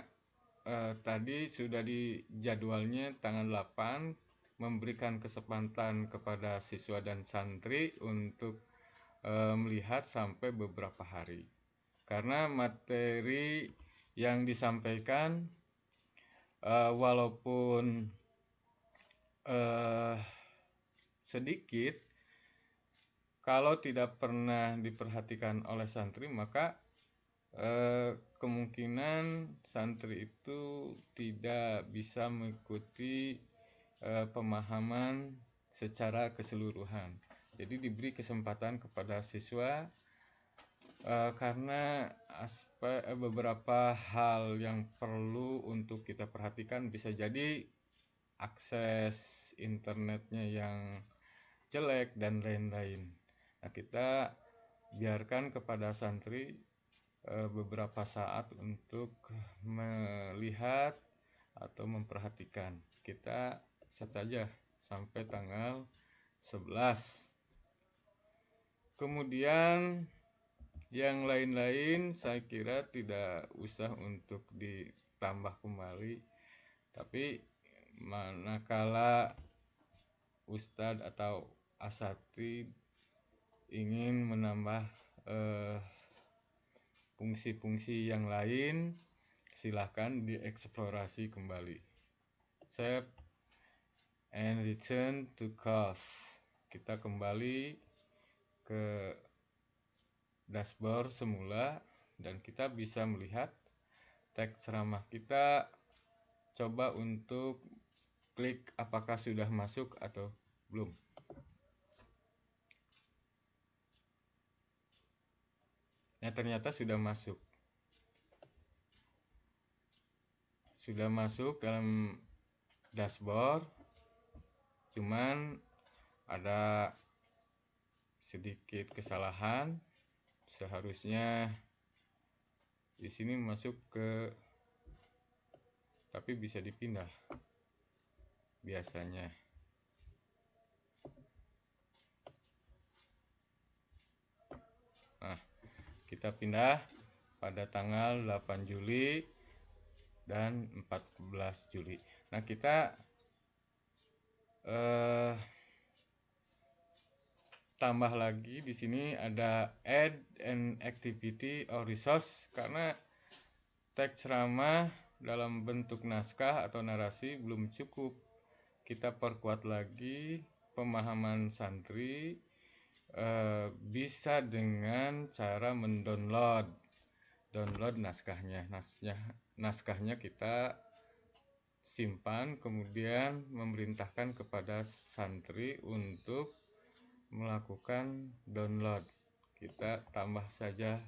tadi sudah di jadwalnya tanggal 8, memberikan kesempatan kepada siswa dan santri untuk melihat sampai beberapa hari. Karena materi yang disampaikan walaupun sedikit, kalau tidak pernah diperhatikan oleh santri, maka kemungkinan santri itu tidak bisa mengikuti pemahaman secara keseluruhan. Jadi diberi kesempatan kepada siswa karena beberapa hal yang perlu untuk kita perhatikan, bisa jadi akses internetnya yang jelek dan lain-lain. Nah, kita biarkan kepada santri beberapa saat untuk melihat atau memperhatikan. Kita set saja sampai tanggal 11. Kemudian yang lain-lain saya kira tidak usah untuk ditambah kembali, tapi manakala Ustadz atau asatidz ingin menambah fungsi-fungsi yang lain, silahkan dieksplorasi kembali. Save and return to class. Kita kembali ke dashboard semula dan kita bisa melihat teks ceramah kita. Coba untuk klik apakah sudah masuk atau belum. Nah, ternyata sudah masuk. Sudah masuk dalam dashboard. Cuman ada sedikit kesalahan. Seharusnya di sini masuk ke, tapi bisa dipindah biasanya. Nah, kita pindah pada tanggal 8 Juli dan 14 Juli. Nah, kita tambah lagi di sini ada add an activity or resource, karena teks ceramah dalam bentuk naskah atau narasi belum cukup. Kita perkuat lagi pemahaman santri bisa dengan cara mendownload naskahnya. Naskahnya kita simpan, kemudian memerintahkan kepada santri untuk melakukan download. Kita tambah saja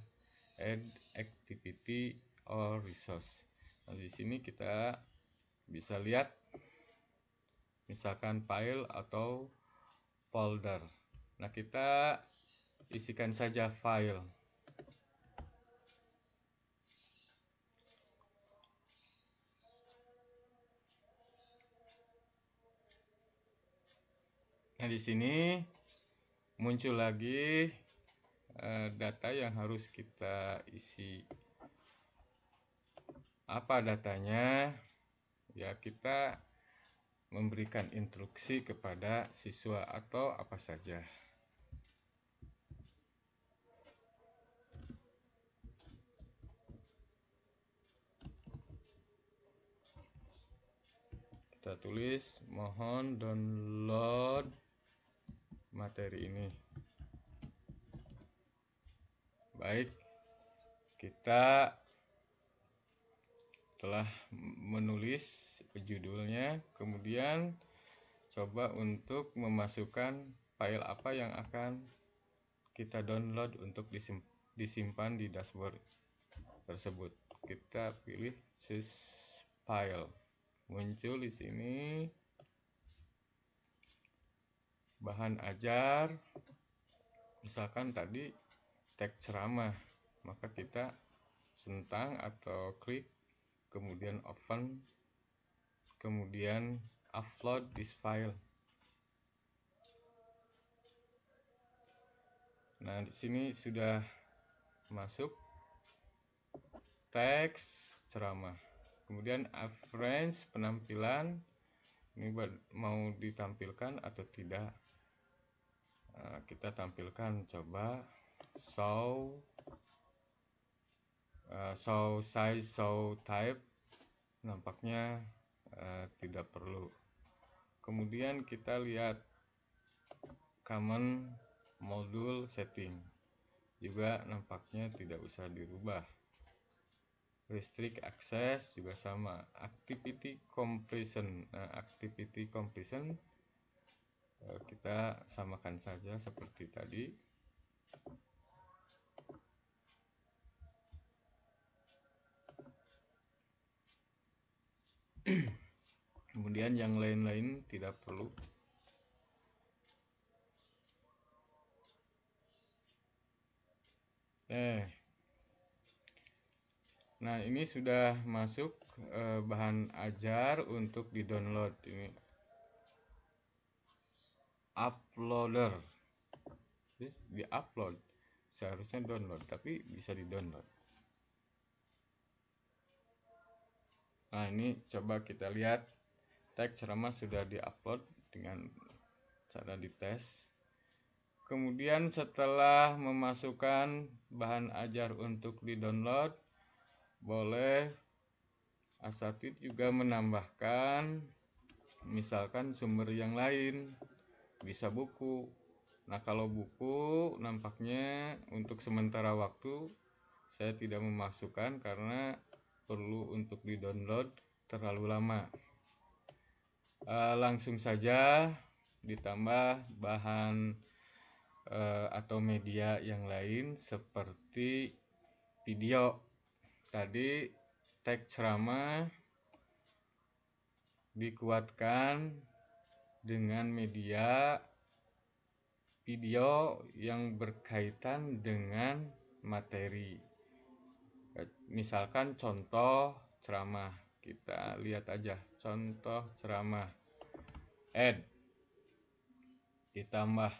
add activity or resource. Nah, di sini kita bisa lihat misalkan file atau folder. Nah, kita isikan saja file. Nah, di sini muncul lagi data yang harus kita isi. Apa datanya? Ya, kita memberikan instruksi kepada siswa atau apa saja. Kita tulis mohon download materi ini. Baik, kita telah menulis judulnya, kemudian coba untuk memasukkan file apa yang akan kita download untuk disimpan di dashboard tersebut. Kita pilih choose file. Muncul di sini bahan ajar, misalkan tadi teks ceramah, maka kita centang atau klik, kemudian open, kemudian upload this file. Nah, di sini sudah masuk teks ceramah. Kemudian reference penampilan, ini mau ditampilkan atau tidak. Kita tampilkan, coba show size, show type, nampaknya tidak perlu. Kemudian kita lihat common module setting, juga nampaknya tidak usah dirubah. Restrict access juga sama. Activity completion. Nah, activity completion kita samakan saja seperti tadi. Kemudian yang lain-lain tidak perlu. Nah, ini sudah masuk bahan ajar untuk di-download. Ini uploader. Terus di-upload. Seharusnya download, tapi bisa di-download. Nah, ini coba kita lihat teks ceramah sudah di-upload dengan cara dites. Kemudian setelah memasukkan bahan ajar untuk di-download, boleh asatid juga menambahkan misalkan sumber yang lain, bisa buku. Nah, kalau buku nampaknya untuk sementara waktu saya tidak memasukkan karena perlu untuk di-download terlalu lama. Langsung saja ditambah bahan atau media yang lain seperti video. Tadi teks ceramah dikuatkan dengan media video yang berkaitan dengan materi. Misalkan contoh ceramah, kita lihat aja contoh ceramah, add, ditambah.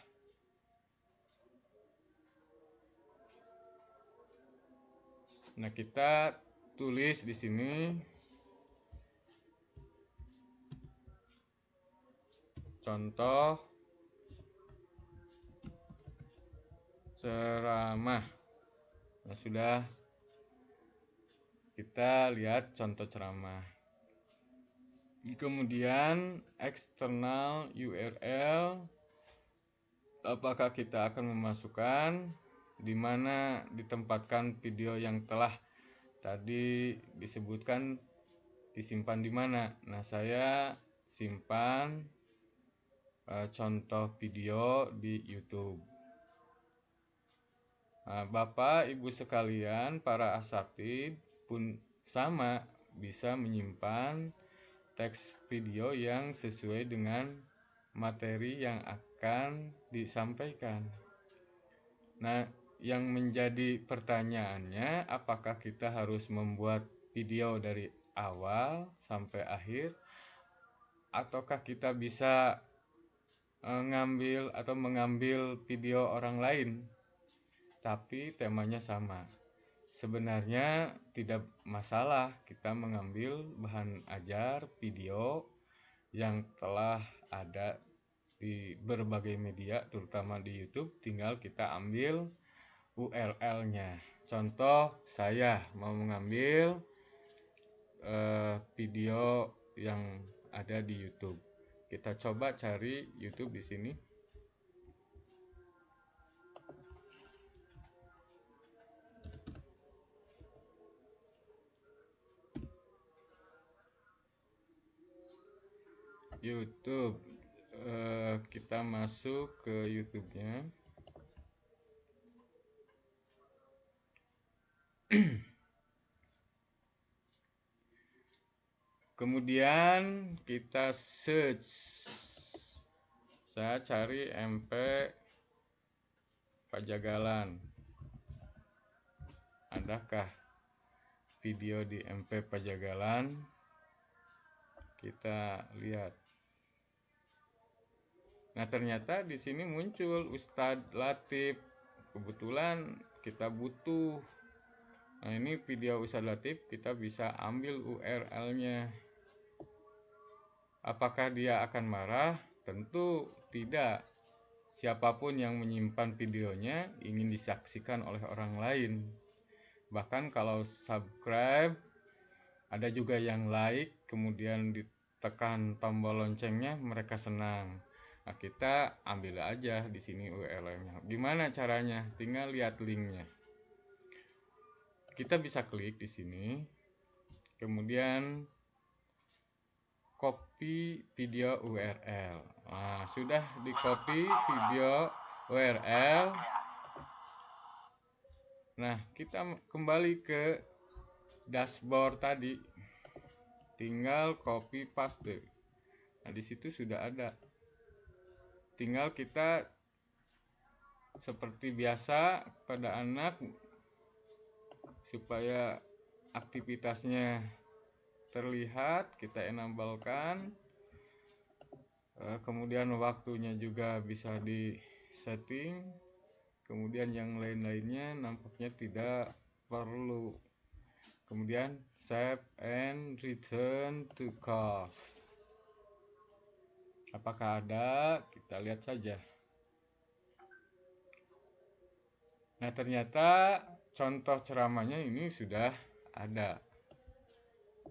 Nah, kita tulis di sini contoh ceramah. Nah, sudah kita lihat contoh ceramah. Kemudian eksternal URL, apakah kita akan memasukkan di mana ditempatkan video yang telah tadi disebutkan disimpan di mana. Nah, saya simpan contoh video di YouTube. Nah, Bapak Ibu sekalian, para asatid pun sama, bisa menyimpan teks video yang sesuai dengan materi yang akan disampaikan. Nah, yang menjadi pertanyaannya, apakah kita harus membuat video dari awal sampai akhir, ataukah kita bisa mengambil video orang lain tapi temanya sama? Sebenarnya tidak masalah kita mengambil bahan ajar video yang telah ada di berbagai media, terutama di YouTube. Tinggal kita ambil URL-nya. Contoh, saya mau mengambil video yang ada di YouTube. Kita coba cari YouTube di sini. YouTube, kita masuk ke YouTube-nya. Kemudian kita search. Saya cari MP Pajagalan. Adakah video di MP Pajagalan? Kita lihat. Nah, ternyata di sini muncul Ustadz Latif. Kebetulan kita butuh. Nah, ini video Ustadz Latif, kita bisa ambil URL-nya. Apakah dia akan marah? Tentu tidak. Siapapun yang menyimpan videonya ingin disaksikan oleh orang lain. Bahkan kalau subscribe, ada juga yang like, kemudian ditekan tombol loncengnya, mereka senang. Nah, kita ambil aja di sini URL-nya. Gimana caranya? Tinggal lihat linknya. Kita bisa klik di sini, kemudian copy video URL. Nah, sudah di copy video URL. Nah, kita kembali ke dashboard tadi. Tinggal copy paste. Nah, di situ sudah ada. Tinggal kita seperti biasa pada anak supaya aktivitasnya terlihat, kita enablekan. Kemudian waktunya juga bisa di setting. Kemudian yang lain-lainnya nampaknya tidak perlu. Kemudian save and return to course. Apakah ada? Kita lihat saja. Nah, ternyata contoh ceramahnya ini sudah ada.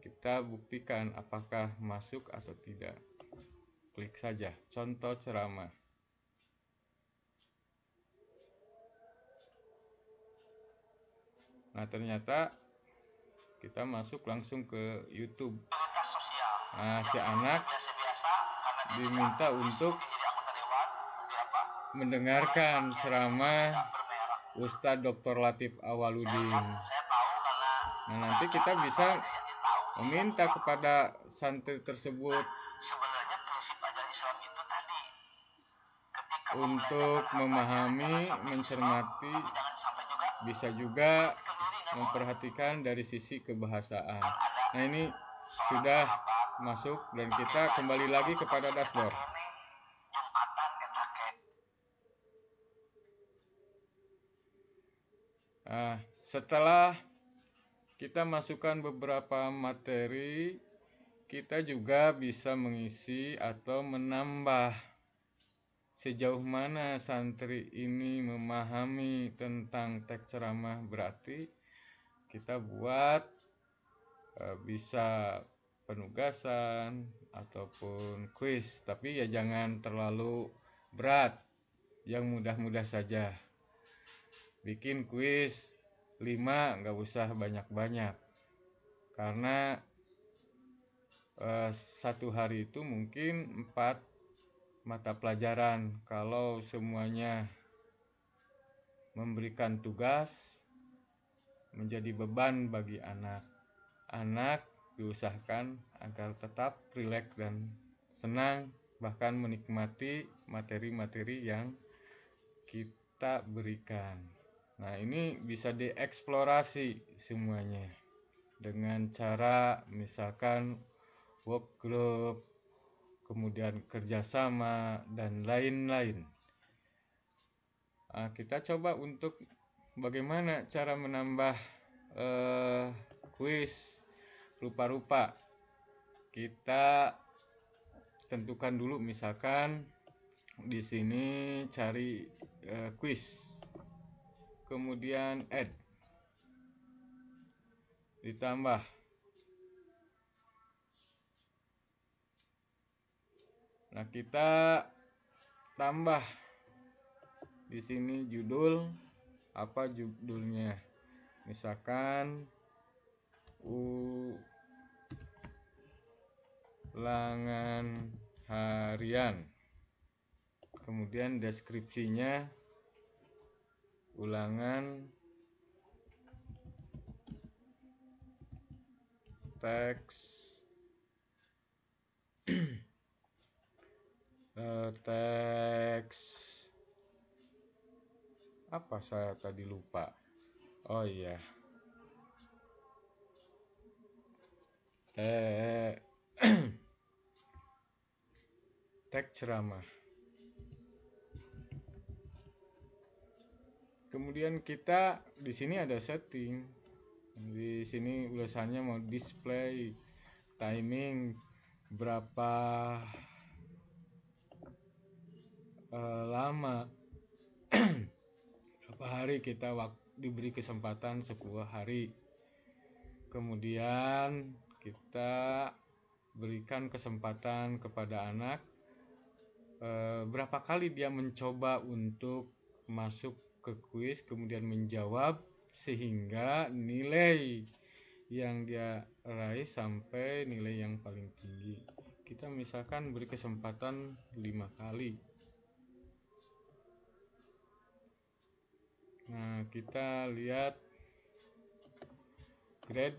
Kita buktikan apakah masuk atau tidak. Klik saja contoh ceramah. Nah, ternyata kita masuk langsung ke YouTube. Nah, si anak diminta untuk mendengarkan ceramah Ustadz Dr. Latif Awaludin. Nah, nanti kita bisa meminta kepada santri tersebut untuk memahami, mencermati, bisa juga memperhatikan dari sisi kebahasaan. Nah, ini sudah masuk dan kita kembali lagi kepada dashboard. Nah, setelah kita masukkan beberapa materi, kita juga bisa mengisi atau menambah sejauh mana santri ini memahami tentang teks ceramah. Berarti kita buat bisa penugasan ataupun kuis, tapi ya jangan terlalu berat, yang mudah-mudah saja. Bikin kuis 5, nggak usah banyak-banyak, karena satu hari itu mungkin 4 mata pelajaran. Kalau semuanya memberikan tugas, menjadi beban bagi anak. Anak diusahakan agar tetap rileks dan senang, bahkan menikmati materi-materi yang kita berikan. Nah, ini bisa dieksplorasi semuanya dengan cara misalkan work group, kemudian kerjasama, dan lain-lain. Nah, kita coba untuk bagaimana cara menambah kuis rupa-rupa. Kita tentukan dulu, misalkan di sini cari kuis, kemudian add, ditambah. Nah, kita tambah di sini judul, apa judulnya, misalkan ulangan harian, kemudian deskripsinya ulangan teks teks apa, saya tadi lupa. Oh iya, teks ceramah. Kemudian kita di sini ada setting. Di sini tulisannya mau display timing berapa lama, berapa hari kita diberi kesempatan 10 hari. Kemudian kita berikan kesempatan kepada anak berapa kali dia mencoba untuk masuk ke kuis, kemudian menjawab sehingga nilai yang dia raih sampai nilai yang paling tinggi. Kita misalkan beri kesempatan 5 kali. Nah, kita lihat grade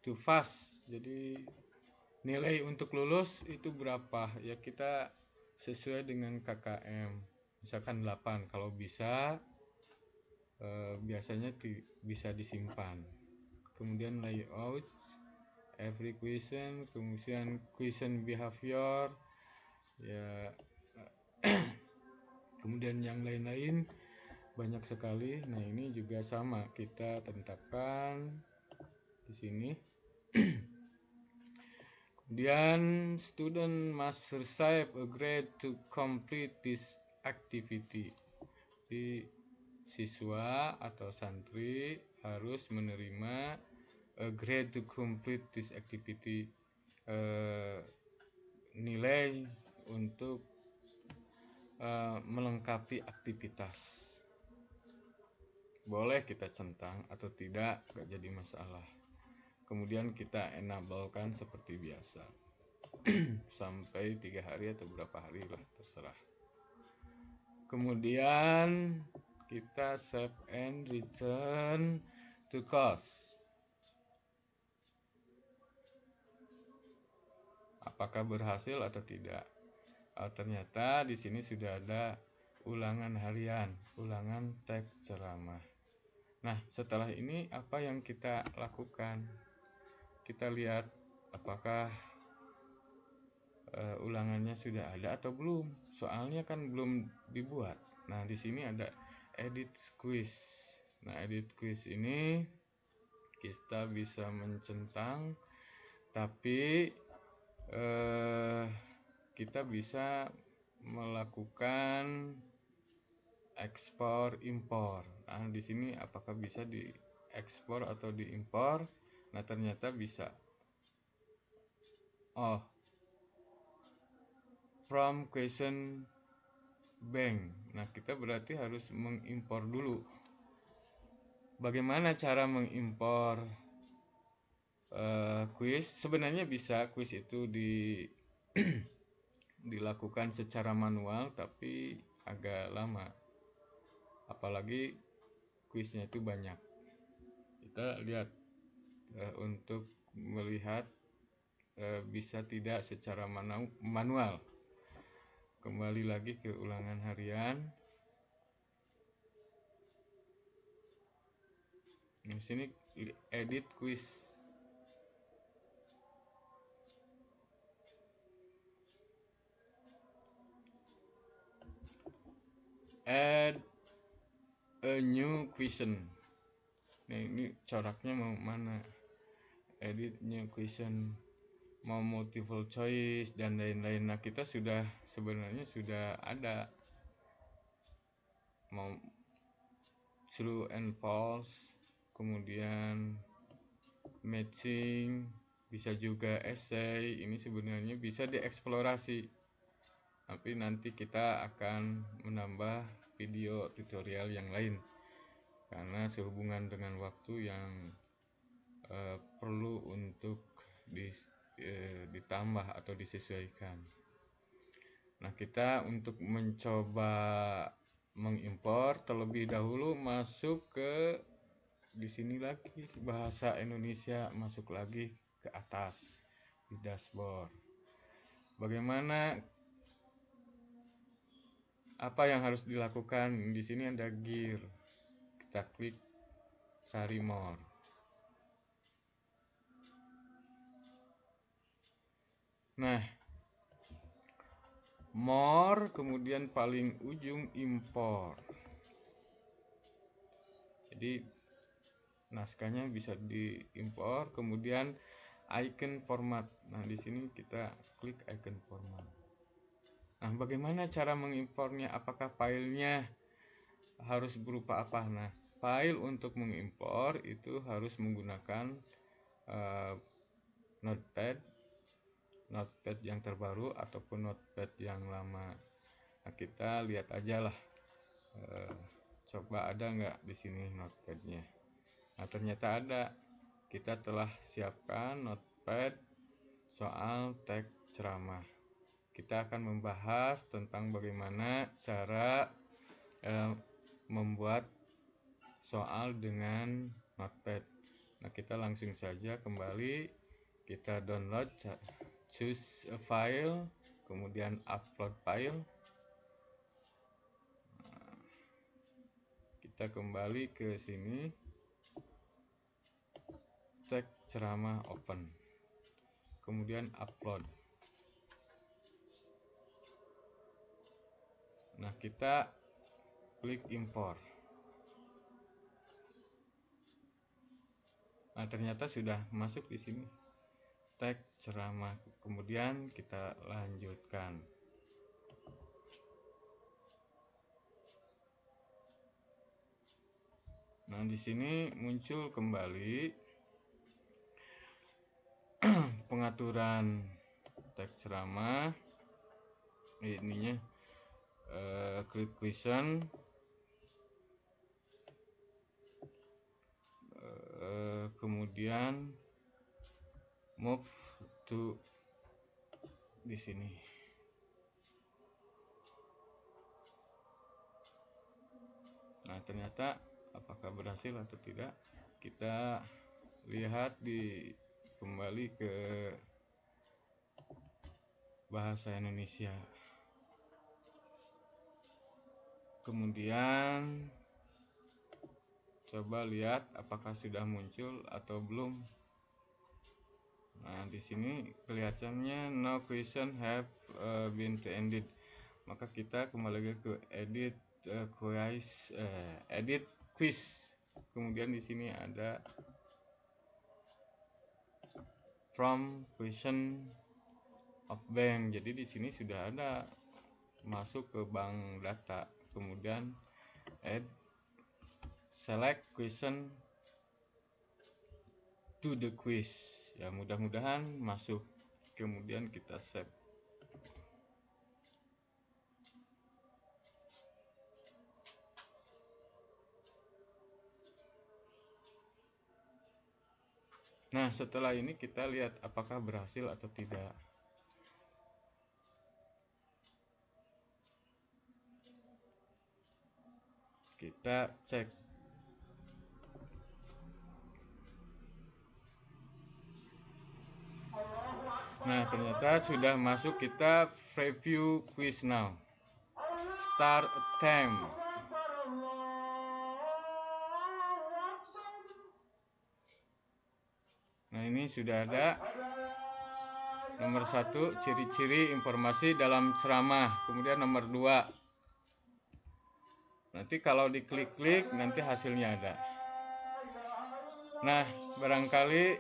to pass. Jadi nilai untuk lulus itu berapa? Ya kita sesuai dengan KKM. Misalkan 8, kalau bisa biasanya bisa disimpan. Kemudian layout, every question, kemudian question behavior, ya kemudian yang lain-lain banyak sekali. Nah, ini juga sama, kita tentukan di sini. Kemudian student must receive a grade to complete this activity. Di siswa atau santri harus menerima a grade to complete this activity, nilai untuk melengkapi aktivitas. Boleh kita centang atau tidak, gak jadi masalah. Kemudian kita enablekan seperti biasa sampai 3 hari atau berapa hari lah, terserah. Kemudian kita save and return to course. Apakah berhasil atau tidak? Ternyata di sini sudah ada ulangan harian, ulangan teks ceramah. Nah, setelah ini apa yang kita lakukan? Kita lihat apakah ulangannya sudah ada atau belum. Soalnya kan belum dibuat. Nah, di sini ada edit quiz. Nah, edit quiz ini kita bisa mencentang, tapi kita bisa melakukan ekspor impor. Nah, di sini apakah bisa diekspor atau diimpor? Nah, ternyata bisa. Oh, from question bank. Nah, kita berarti harus mengimpor dulu. Bagaimana cara mengimpor kuis? Sebenarnya bisa kuis itu dilakukan secara manual, tapi agak lama. Apalagi kuisnya itu banyak. Kita lihat untuk melihat bisa tidak secara manual. Kembali lagi ke ulangan harian. Di sini edit quiz. Add a new question. Nah, ini coraknya mau mana? Edit new question, mau multiple choice dan lain-lain. Nah, kita sebenarnya sudah ada mau true and false, kemudian matching, bisa juga essay. Ini sebenarnya bisa dieksplorasi, tapi nanti kita akan menambah video tutorial yang lain karena sehubungan dengan waktu yang perlu untuk ditambah atau disesuaikan. Nah, kita untuk mencoba mengimpor terlebih dahulu masuk ke di sini lagi, bahasa Indonesia, masuk lagi ke atas di dashboard. bagaimana, apa yang harus dilakukan. Di sini ada gear, kita klik cari more. Nah, more, kemudian paling ujung import. Jadi naskahnya bisa diimpor, kemudian icon format. Nah, di sini kita klik icon format. Nah, bagaimana cara mengimpornya? Apakah filenya harus berupa apa? Nah, file untuk mengimpor itu harus menggunakan Notepad yang terbaru ataupun Notepad yang lama. Nah, kita lihat aja lah, coba ada nggak di sini Notepadnya. Nah, ternyata ada. Kita telah siapkan Notepad soal teks ceramah. Kita akan membahas tentang bagaimana cara membuat soal dengan Notepad. Nah, kita langsung saja kembali, kita download, choose a file, kemudian upload file. Nah, kita kembali ke sini, teks ceramah open, kemudian upload. Nah, kita klik import. Nah, ternyata sudah masuk di sini teks ceramah. Kemudian kita lanjutkan. Nah, di sini muncul kembali pengaturan teks ceramah. Ininya create question, kemudian move to di sini. Nah, ternyata apakah berhasil atau tidak, kita lihat kembali ke bahasa Indonesia. Kemudian coba lihat apakah sudah muncul atau belum. Nah, di sini kelihatannya no question have been ended. Maka kita kembali lagi ke edit quiz. Kemudian di sini ada from question of bank. Jadi di sini sudah ada masuk ke bank data. Kemudian add select question to the quiz. Ya, mudah-mudahan masuk. Kemudian kita save. Nah, setelah ini kita lihat apakah berhasil atau tidak. Kita cek. Nah, ternyata sudah masuk. Kita preview quiz now. Start attempt. Nah, ini sudah ada. Nomor 1, ciri-ciri informasi dalam ceramah. Kemudian nomor 2. Nanti kalau diklik-klik nanti hasilnya ada. Nah, barangkali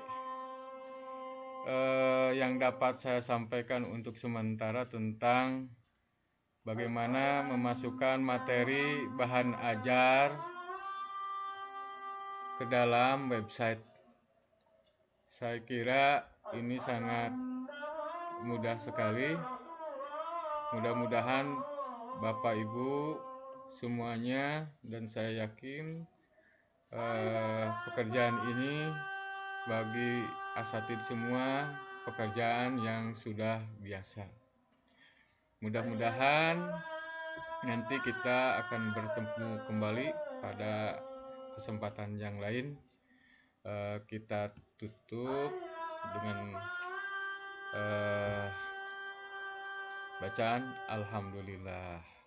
yang dapat saya sampaikan untuk sementara tentang bagaimana memasukkan materi bahan ajar ke dalam website. Saya kira ini sangat mudah sekali. Mudah-mudahan Bapak Ibu semuanya dan saya yakin pekerjaan ini bagi asatid semua pekerjaan yang sudah biasa. Mudah-mudahan nanti kita akan bertemu kembali pada kesempatan yang lain. Kita tutup dengan bacaan Alhamdulillah.